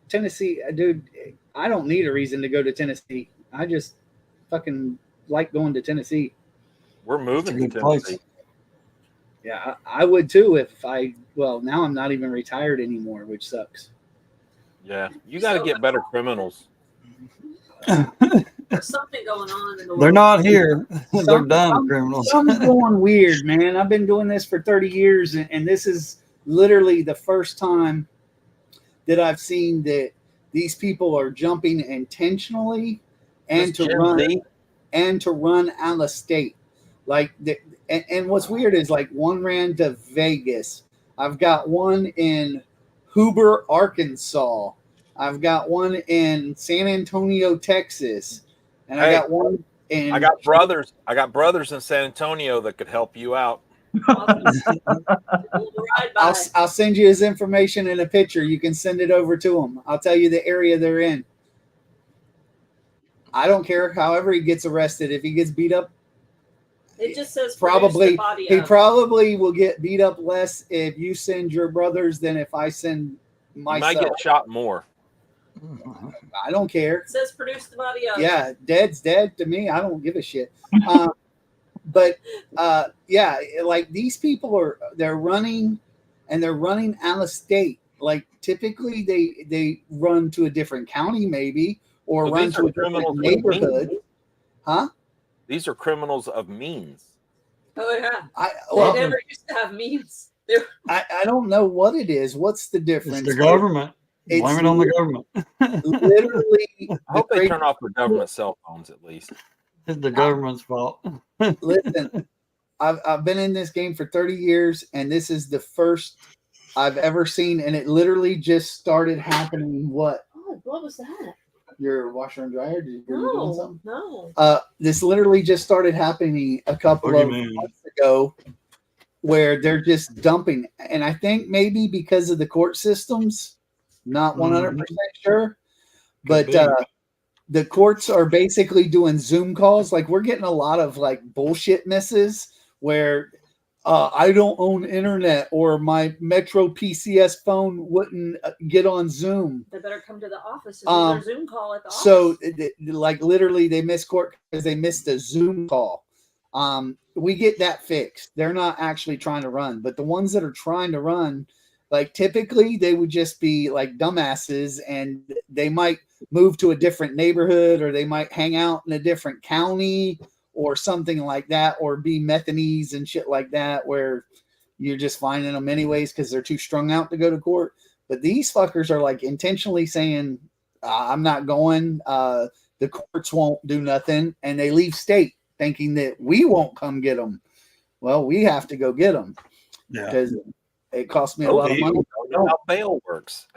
Tennessee, dude. I don't need a reason to go to Tennessee. I just fucking like going to Tennessee. We're moving to Tennessee. Yeah, I would too well, now I'm not even retired anymore, which sucks. Yeah, you got to get better criminals. There's something going on in the world. They're not here. They're done, criminals. Something's going weird, man. I've been doing this for 30 years, and this is literally the first time that I've seen that these people are jumping intentionally and to run out of state. Like, and what's weird is like one ran to Vegas. I've got one in Huber, Arkansas. I've got one in San Antonio, Texas, and I got one in. I got brothers in San Antonio that could help you out. I'll send you his information in a picture. You can send it over to him. I'll tell you the area they're in. I don't care. However he gets arrested, if he gets beat up, it just says probably probably will get beat up less if you send your brothers than if I send myself. You might get shot more. I don't care. It says produce the body up. Yeah, dead's dead to me. I don't give a shit. But yeah, like these people they're running out of state. Like typically they run to a different county maybe, or run to a different neighborhood. Huh? These are criminals of means. Oh yeah. They never used to have means. I don't know what it is. What's the difference? It's the government. Blame it on the government. Literally, I hope they turn off their government cell phones at least. It's the government's fault. Listen, I've been in this game for 30 years, and this is the first I've ever seen, and it literally just started happening. What? Oh, what was that? Your washer and dryer? Did you hear me doing something? No. This literally just started happening a couple of months ago, where they're just dumping, and I think maybe because of the court systems, not 100% sure, but the courts are basically doing Zoom calls. Like we're getting a lot of like bullshit misses where I don't own internet or my Metro PCS phone wouldn't get on Zoom. They better come to the office and do their Zoom call at the So office. like literally they missed court because they missed a Zoom call. We get that fixed. They're not actually trying to run, but the ones that are trying to run, like typically they would just be like dumbasses and they might move to a different neighborhood or they might hang out in a different county or something like that, or be methanese and shit like that, where you're just finding them anyways because they're too strung out to go to court. But these fuckers are like intentionally saying, I'm not going. The courts won't do nothing. And they leave state thinking that we won't come get them. Well, we have to go get them because it costs me a lot of money. Don't know how bail works.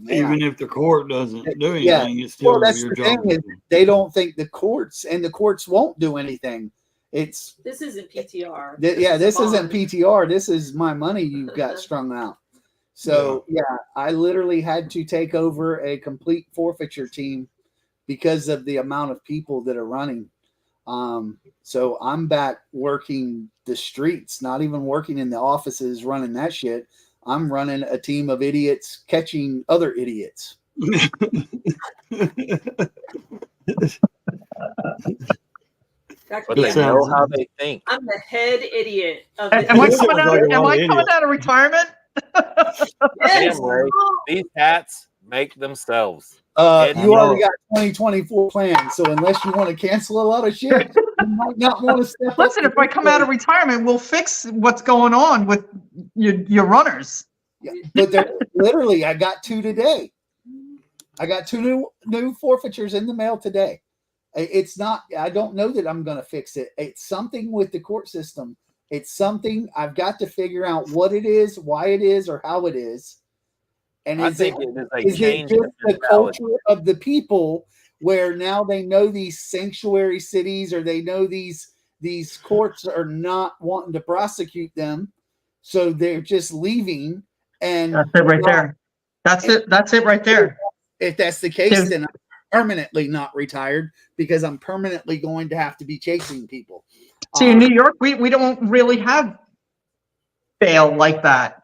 Even if the court doesn't do anything, it's still that's your the job. thing is they don't think the courts won't do anything. This isn't PTR. This isn't PTR. This is my money you've got strung out. So I literally had to take over a complete forfeiture team because of the amount of people that are running. So I'm back working the streets, not even working in the offices running that shit. I'm running a team of idiots catching other idiots. But they know how they think. I'm the head idiot of Am I coming out of retirement? Yes. Ray, these hats make themselves. You already got 2024 plans, so unless you want to cancel a lot of shit, you might not want to step Listen, up. if I come out of retirement, we'll fix what's going on with your runners. Yeah, but they're literally, I got 2 today. I got 2 new forfeitures in the mail today. It's not, I don't know that I'm going to fix it. It's something with the court system. It's something I've got to figure out what it is, why it is, or how it is. And I think it is it just the culture of the people where now they know these sanctuary cities or they know these courts are not wanting to prosecute them. So they're just leaving. And that's it right there. That's it right there. If that's the case, then I'm permanently not retired because I'm permanently going to have to be chasing people. See, in New York, we don't really have bail like that.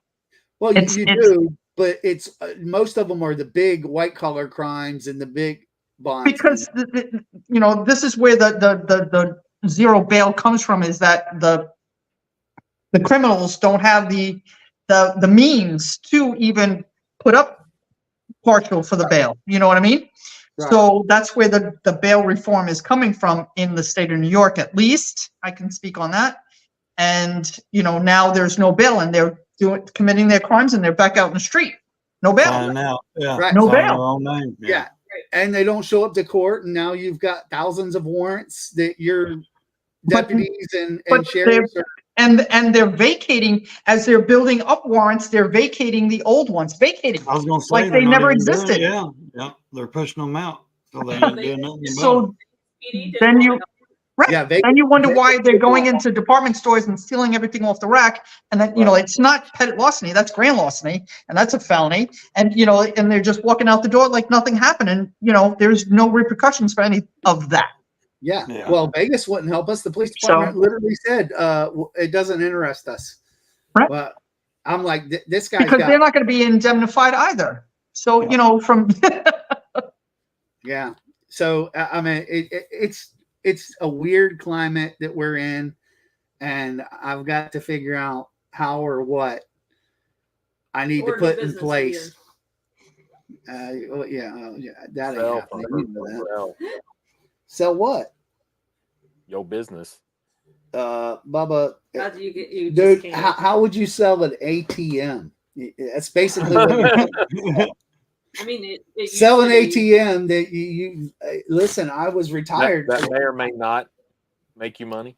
Well, you do, but it's most of them are the big white collar crimes and the big bonds. Because this is where the zero bail comes from, is that the criminals don't have the means to even put up partial for the bail. You know what I mean? Right. So that's where the bail reform is coming from in the state of New York, at least. I can speak on that. And, now there's no bail and they're committing their crimes and they're back out in the street. No bail. Right. No bail. Yeah. And they don't show up to court. And now you've got thousands of warrants that your deputies and sheriffs are. And they're vacating as they're building up warrants. They're vacating the old ones. Vacating. I was going to say like they never existed. Yeah, they're pushing them out. So they ain't doing nothing so then you, then you wonder why they're going into department stores and stealing everything off the rack. And then it's not petty larceny. That's grand larceny, and that's a felony. And and they're just walking out the door like nothing happened. And there's no repercussions for any of that. Yeah. Well, Vegas wouldn't help us. The police department literally said it doesn't interest us. Right. But I'm like, this guy, because they're not going to be indemnified either. So from yeah. So I mean, it's a weird climate that we're in, and I've got to figure out how or what I need to put in place. That ain't Sell what? Your business. Bubba. How do you get you? Dude, how would you sell an ATM? That's basically what I mean, sell an ATM that you listen, I was retired. That may or may not make you money.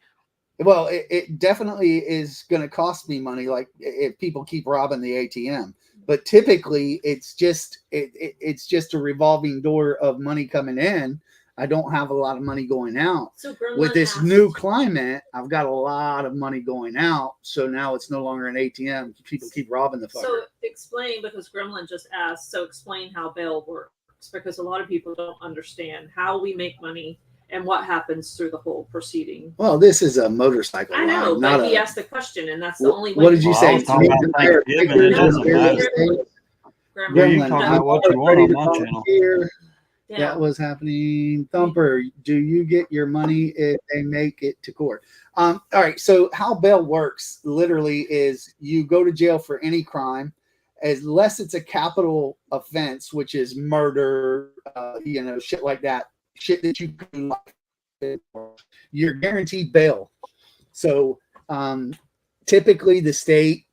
Well, it definitely is going to cost me money, like if people keep robbing the ATM. But typically, it's just a revolving door of money coming in. I don't have a lot of money going out. So with this new climate, I've got a lot of money going out. So now it's no longer an ATM. People keep robbing the fucker. So explain, because Gremlin just asked. So explain how bail works. works, because a lot of people don't understand how we make money and what happens through the whole proceeding. Well, this is a motorcycle. I know, line, but not he a, asked the question, and that's the only way. what did you Well, I say? was talking about Thanksgiving. It doesn't matter. Yeah, you can talk about what you want on my channel. Yeah. That was happening. Thumper, do you get your money if they make it to court? All right. So how bail works literally is you go to jail for any crime, unless it's a capital offense, which is murder, shit like that, shit that you can. You're guaranteed bail. So typically the state,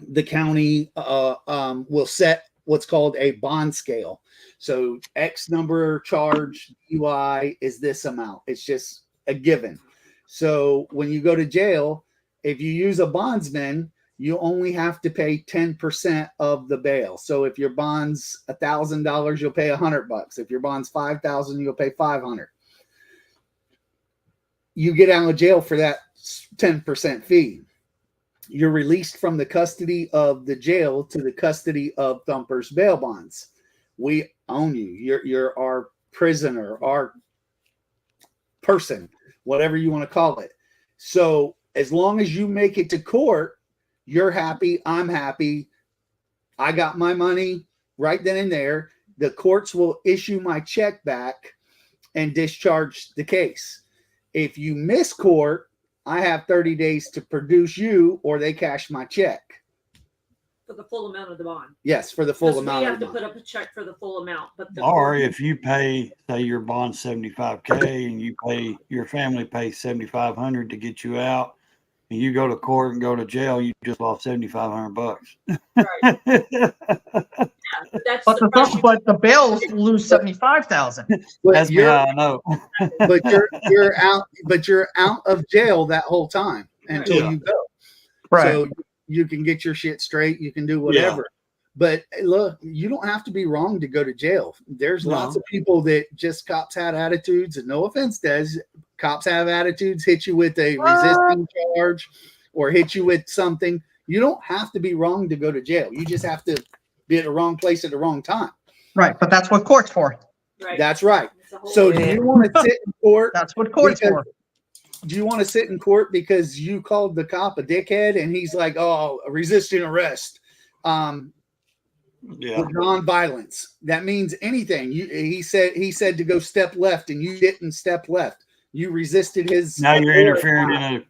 the county will set what's called a bond scale. So X number charge DUI is this amount. It's just a given. So when you go to jail, if you use a bondsman, you only have to pay 10% of the bail. So if your bond's $1,000, you'll pay $100. If your bond's $5,000, you'll pay $500. You get out of jail for that 10% fee. You're released from the custody of the jail to the custody of Thumper's bail bonds. We own you. You're our prisoner, our person, whatever you want to call it. So as long as you make it to court, you're happy. I'm happy. I got my money right then and there. The courts will issue my check back and discharge the case. If you miss court, I have 30 days to produce you, or they cash my check. For the full amount of the bond. Yes, for the full 'Cause amount. we have of the to bond. put up a check for the full amount. But Or if you pay, say your bond's $75K and your family pays $7,500 to get you out, and you go to court and go to jail, you just lost $7,500. Right. That's the price you But the bails lose 75,000. But That's me you're, how I know. but you're out. But you're out of jail that whole time until Yeah. you go. Right. So you can get your shit straight. You can do whatever. But look, you don't have to be wrong to go to jail. There's lots of people that just cops had attitudes, and no offense, Des, cops have attitudes, hit you with a resisting charge or hit you with something. You don't have to be wrong to go to jail. You just have to be at the wrong place at the wrong time. Right. But that's what court's for. Right. That's right. It's a whole So do way. you want to sit in court? That's what court's Because- for. Do you want to sit in court because you called the cop a dickhead and he's like, oh, resisting arrest, Yeah. with nonviolence? That means anything. He said to go step left and you didn't step left. You resisted his. Now you're authority. interfering in a,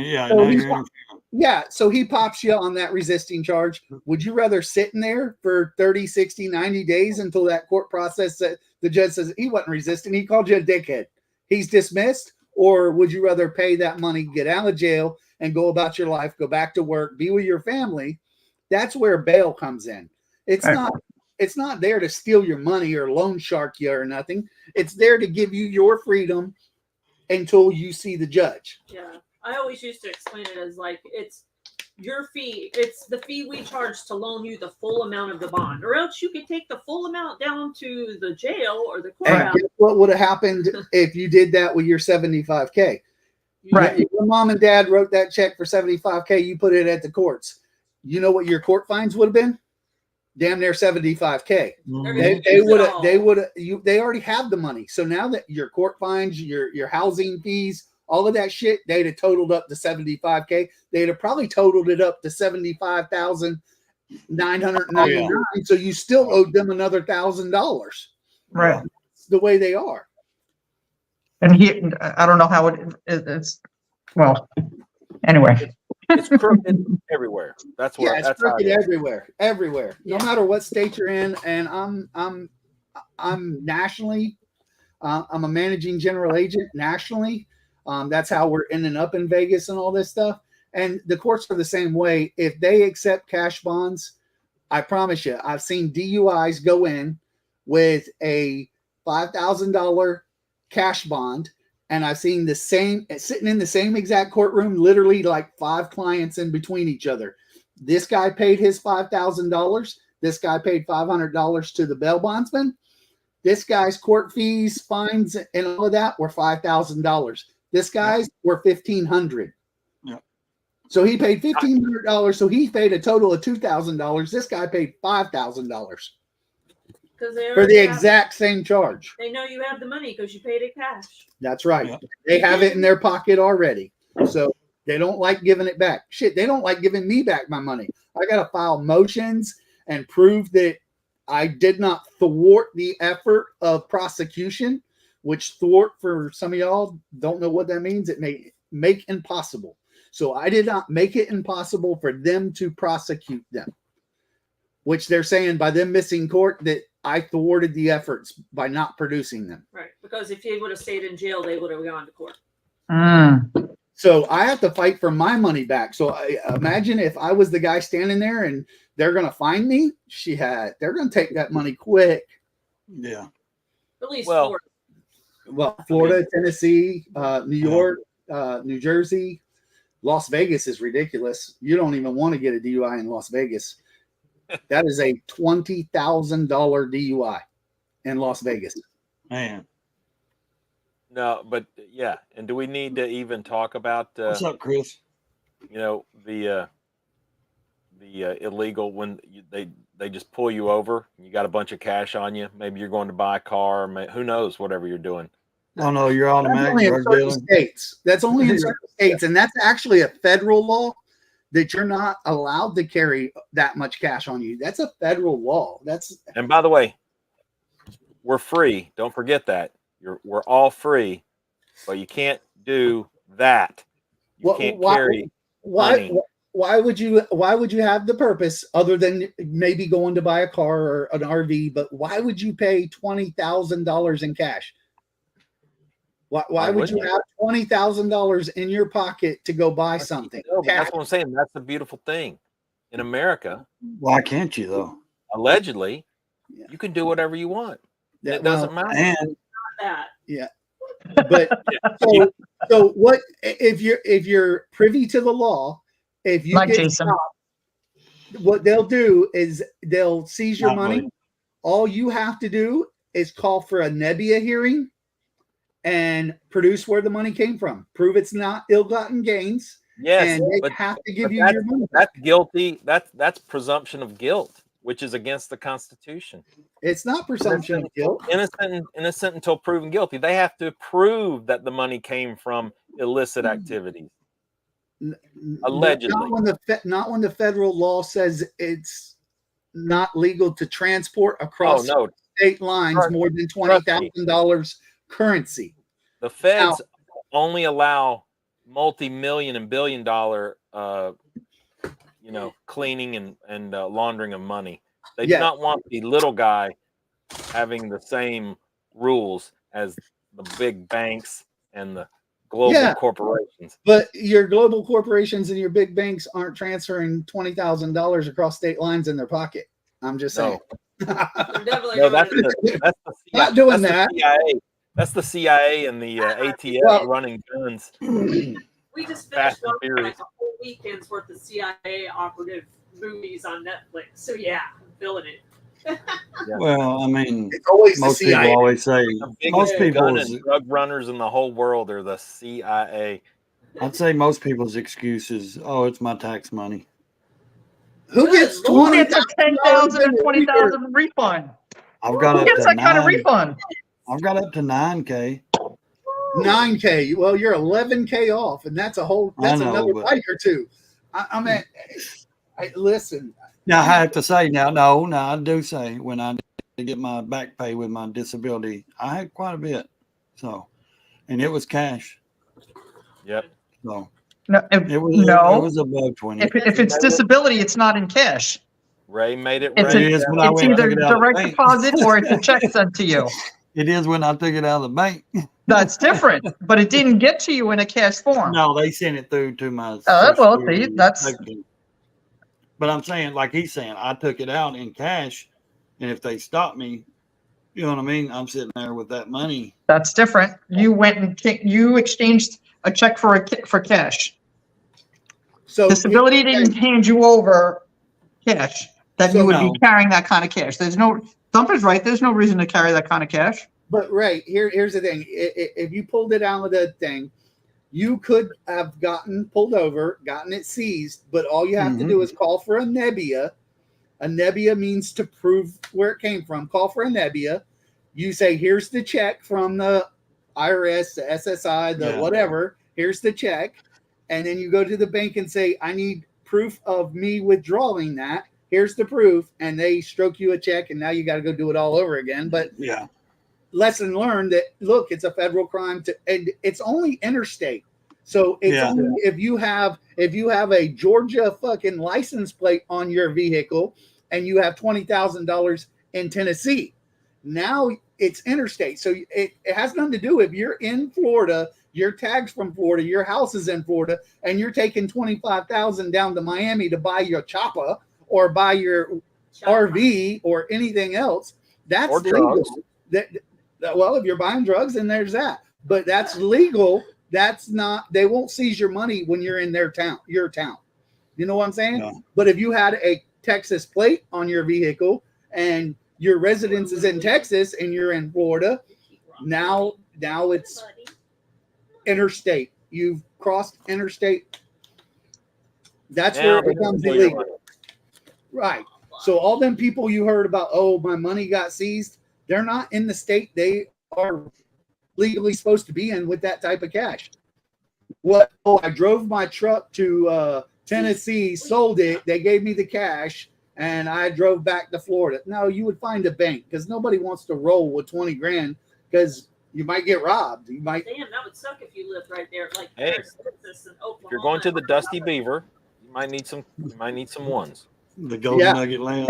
yeah. So Now he's you're interfering. Yeah, so he pops you on that resisting charge. Would you rather sit in there for 30, 60, 90 days until that court process that the judge says he wasn't resisting, he called you a dickhead, he's dismissed? Or would you rather pay that money, get out of jail, and go about your life, go back to work, be with your family? That's where bail comes in. It's not there to steal your money or loan shark you or nothing. It's there to give you your freedom until you see the judge. Yeah. I always used to explain it as like, it's your fee. It's the fee we charge to loan you the full amount of the bond, or else you could take the full amount down to the jail or the And courthouse. guess what would have happened if you did that with your $75K? Right. If your mom and dad wrote that check for $75K, you put it at the courts. You know what your court fines would have been? Damn near $75K. They already have the money. So now that your court fines, your housing fees, all of that shit, they'd have totaled up to $75K. They'd have probably totaled it up to $75,999. So you still owed them another $1,000. Right. It's the way they are. And I don't know how it's, well, anyway. It's crooked everywhere. That's what. Yeah, it's that's how crooked it is. everywhere. No matter what state you're in. And I'm nationally, I'm a managing general agent nationally. That's how we're ending up in Vegas and all this stuff. And the courts are the same way. If they accept cash bonds, I promise you, I've seen DUIs go in with a $5,000 cash bond, and I've seen the same sitting in the same exact courtroom, literally like 5 clients in between each other. This guy paid his $5,000. This guy paid $500 to the bail bondsman. This guy's court fees, fines, and all of that were $5,000. This guy's were $1,500. Yeah. So he paid $1,500. So he paid a total of $2,000. This guy paid $5,000. Because they for already the have it. exact same charge. They know you have the money because you paid it cash. That's right. Yeah. They have it in their pocket already. So they don't like giving it back. Shit, they don't like giving me back my money. I got to file motions and prove that I did not thwart the effort of prosecution, which thwart for some of y'all don't know what that means. It may make impossible. So I did not make it impossible for them to prosecute them, which they're saying by them missing court that I thwarted the efforts by not producing them. Right. Because if they would have stayed in jail, they would have gone to court. So I have to fight for my money back. So I imagine if I was the guy standing there and they're going to find me, they're going to take that money quick. Yeah. At least Well, Florida. Well, Florida, Tennessee, New York, New Jersey, Las Vegas is ridiculous. You don't even want to get a DUI in Las Vegas. That is a $20,000 DUI in Las Vegas. Man. No, but yeah. And do we need to even talk about What's up, Chris? you know, the illegal when they just pull you over, you got a bunch of cash on you, maybe you're going to buy a car, who knows, whatever you're doing. Oh no, you're That's automatic only in drug certain dealer. states. That's only in certain states, and that's actually a federal law that you're not allowed to carry that much cash on you. That's a federal law. And by the way, we're free. Don't forget that. We're all free, but you can't do that. You can't carry money. Why would you have the purpose other than maybe going to buy a car or an RV? But why would you pay $20,000 in cash? Why would you have $20,000 in your pocket to go buy something? No, that's what I'm saying. That's the beautiful thing. In America, Why can't you though? allegedly, you can do whatever you want. It doesn't matter. And That. Yeah, but so what if you're privy to the law? If you Like get Jason. stopped, what they'll do is they'll seize your Not money. really. All you have to do is call for a nebia hearing and produce where the money came from. Prove it's not ill-gotten gains. Yes, and they but have to give you that's, your money. that's guilty. That's presumption of guilt, which is against the Constitution. It's not presumption of guilt. Innocent until proven guilty. They have to prove that the money came from illicit activities. Allegedly. Not when the federal law says it's not legal to transport across state lines more than $20,000 currency. The feds only allow multi-million and billion-dollar, cleaning and laundering of money. They do not want the little guy having the same rules as the big banks and the global corporations. But your global corporations and your big banks aren't transferring $20,000 across state lines in their pocket. I'm just saying. No, that's the not doing that's that. The CIA. That's the CIA and the ATF running guns. We just finished watching Furious. like a whole weekend's worth of CIA operative movies on Netflix. So yeah, I'm feeling it. well, I mean, It's always the most people CIA. always say The biggest most gun people's. and drug runners in the whole world are the CIA. I'd say most people's excuse is, "Oh, it's my tax money." Who gets Good Lord. 20? It's a 10,000 or 20,000 refund. I've got Who up gets to that kind of 9. refund? I've got up to 9K. 9K. Well, you're 11K off, and that's another bite or two. I mean, listen. Now I have to say no, I do say when I did get my back pay with my disability, I had quite a bit. So, and it was cash. Yep. So No, it was above 20. If it's disability, it's not in cash. Ray made it It's, right. It is when I it's went and either took it out of the direct bank. deposit or it's a check sent to you. It is when I took it out of the bank. That's different, but it didn't get to you in a cash form. No, they sent it through to my. Well, Social see, Security that's- section. But I'm saying, like he's saying, I took it out in cash, and if they stop me, you know what I mean? I'm sitting there with that money. That's different. You went and you exchanged a check for cash. So Disability didn't hand you over cash that you would be carrying that kind of cash. Thumper's right. There's no reason to carry that kind of cash. But here's the thing. If you pulled it out of the thing, you could have gotten pulled over, gotten it seized, but all you have to do is call for a nebia, A nebia means to prove where it came from. Call for a nebia. You say, here's the check from the IRS, the SSI, the whatever. Here's the check. And then you go to the bank and say, I need proof of me withdrawing that. Here's the proof. And they stroke you a check, and now you got to go do it all over again. But lesson learned that, look, it's a federal crime and it's only interstate. So it's only if you have a Georgia fucking license plate on your vehicle and you have $20,000 in Tennessee. Now it's interstate. So it has nothing to do if you're in Florida, your tags from Florida, your house is in Florida, and you're taking $25,000 down to Miami to buy your chopper or buy your RV or anything else. That's legal. Well, if you're buying drugs, then there's that. But that's legal. That's not, they won't seize your money when you're in your town. You know what I'm saying? No. But if you had a Texas plate on your vehicle and your residence is in Texas and you're in Florida, now it's interstate. You've crossed interstate. That's where it becomes illegal. Right. So all them people you heard about, oh, my money got seized, they're not in the state they are legally supposed to be in with that type of cash. What? Oh, I drove my truck to Tennessee, sold it, they gave me the cash, and I drove back to Florida. No, you would find a bank because nobody wants to roll with 20 grand because you might get robbed. You might. Damn, that would suck if you lived right there, like Texas and Oklahoma. If you're going to the Dusty Beaver, you might need some ones. The Golden Nugget Land.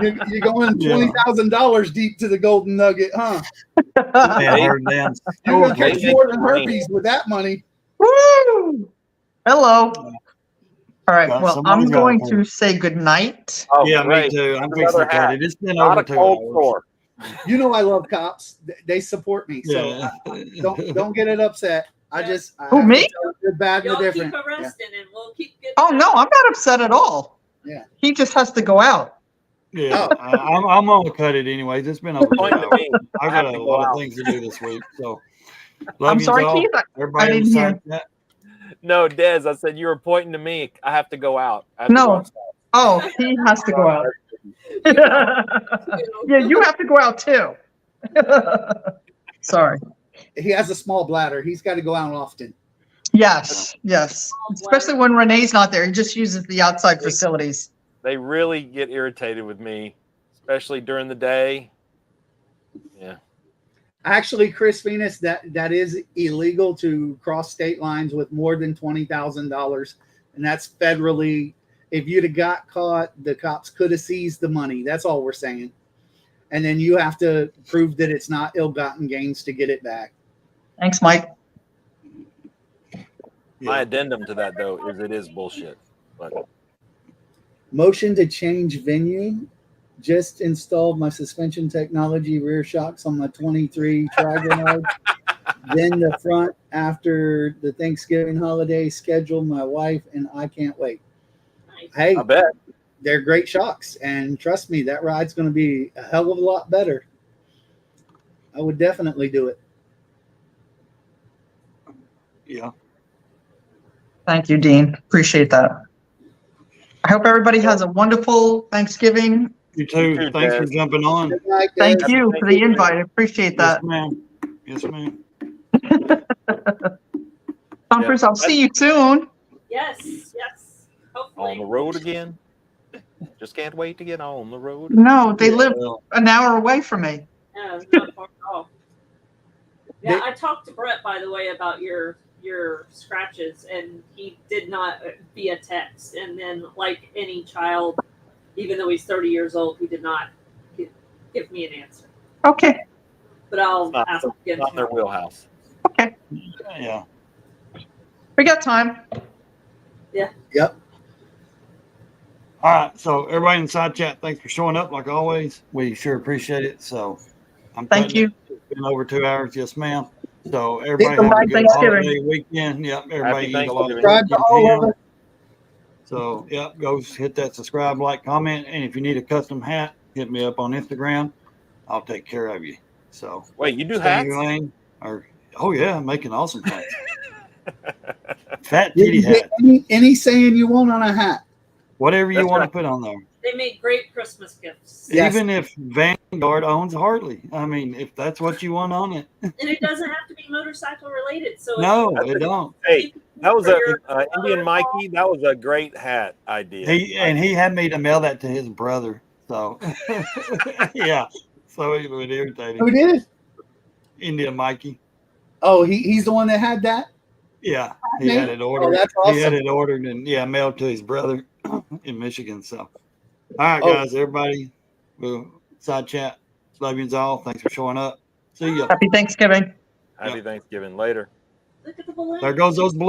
You're going $20,000 deep to the Golden Nugget, huh? You're going to catch more than herpes with that money. Woo! Hello. All right. Well, I'm going to say good night. Oh, yeah, me too. I'm fixing to cut it. It's been over 2 hours. You know I love cops. They support me. So don't get it upset. Who, me? Good, bad, Y'all and different. Keep arresting and we'll keep getting. Oh no, I'm not upset at all. Yeah, he just has to go out. Yeah, I'm gonna cut it anyways. It's been over 2 hours. I've got a lot of things to do this week. So, I'm sorry, Keith. I didn't hear. No, Des, I said you were pointing to me. I have to go out. No. Oh, he has to go out. Yeah, you have to go out too. Sorry. He has a small bladder. He's got to go out often. Yes. Especially when Renee's not there. He just uses the outside facilities. They really get irritated with me, especially during the day. Yeah. Actually, Chris Venus, that is illegal to cross state lines with more than $20,000, and that's federally. If you'd have got caught, the cops could have seized the money. That's all we're saying. And then you have to prove that it's not ill-gotten gains to get it back. Thanks, Mike. My addendum to that, though, is it is bullshit. But motion to change venue. Just installed my suspension technology rear shocks on my 23 Tri-Glide. Then the front after the Thanksgiving holiday scheduled. My wife and I can't wait. Hey, I bet. They're great shocks, and trust me, that ride's going to be a hell of a lot better. I would definitely do it. Yeah. Thank you, Dean. Appreciate that. I hope everybody has a wonderful Thanksgiving. You too. Thanks for jumping on. Thank you for the invite. I appreciate that. Yes, ma'am. Thumpers, I'll see you soon. Yes. Hopefully. On the road again. Just can't wait to get on the road. No, they live an hour away from me. No, it's not far at all. Yeah, I talked to Brett, by the way, about your scratches, and he did not via text. And then, like any child, even though he's 30 years old, he did not give me an answer. Okay. But I'll ask again. Not in their wheelhouse. Okay. Yeah. We got time. Yeah. Yep. All right. So everybody in the side chat, thanks for showing up like always. We sure appreciate it. So thank you. It's been over 2 hours. Yes, ma'am. So everybody have a good holiday weekend. Yep. Everybody eat a lot of So go hit that subscribe, like, comment. And if you need a custom hat, hit me up on Instagram. I'll take care of you. So wait, you do hats? Oh yeah, I'm making awesome hats. Fat titty hat. Any saying you want on a hat. Whatever you That's want right. to put on there. They make great Christmas gifts. Yes. Even if Vanguard owns Harley. I mean, if that's what you want on it. And it doesn't have to be motorcycle related. So No, That's it a- don't. Hey, that was for a your Indian mother-in-law. Mikey. That was a great hat idea. He had me to mail that to his brother. So yeah. So it would irritate Who him. did it? India Mikey. Oh, he's the one that had that. Yeah. He had it ordered. Oh, that's He had awesome. it ordered and mailed to his brother in Michigan. So all right, Oh. guys, everybody. We'll side chat. Love you all. Thanks for showing up. See ya. Happy Thanksgiving. Happy Thanksgiving later. Look at the balloon. There goes those balloons.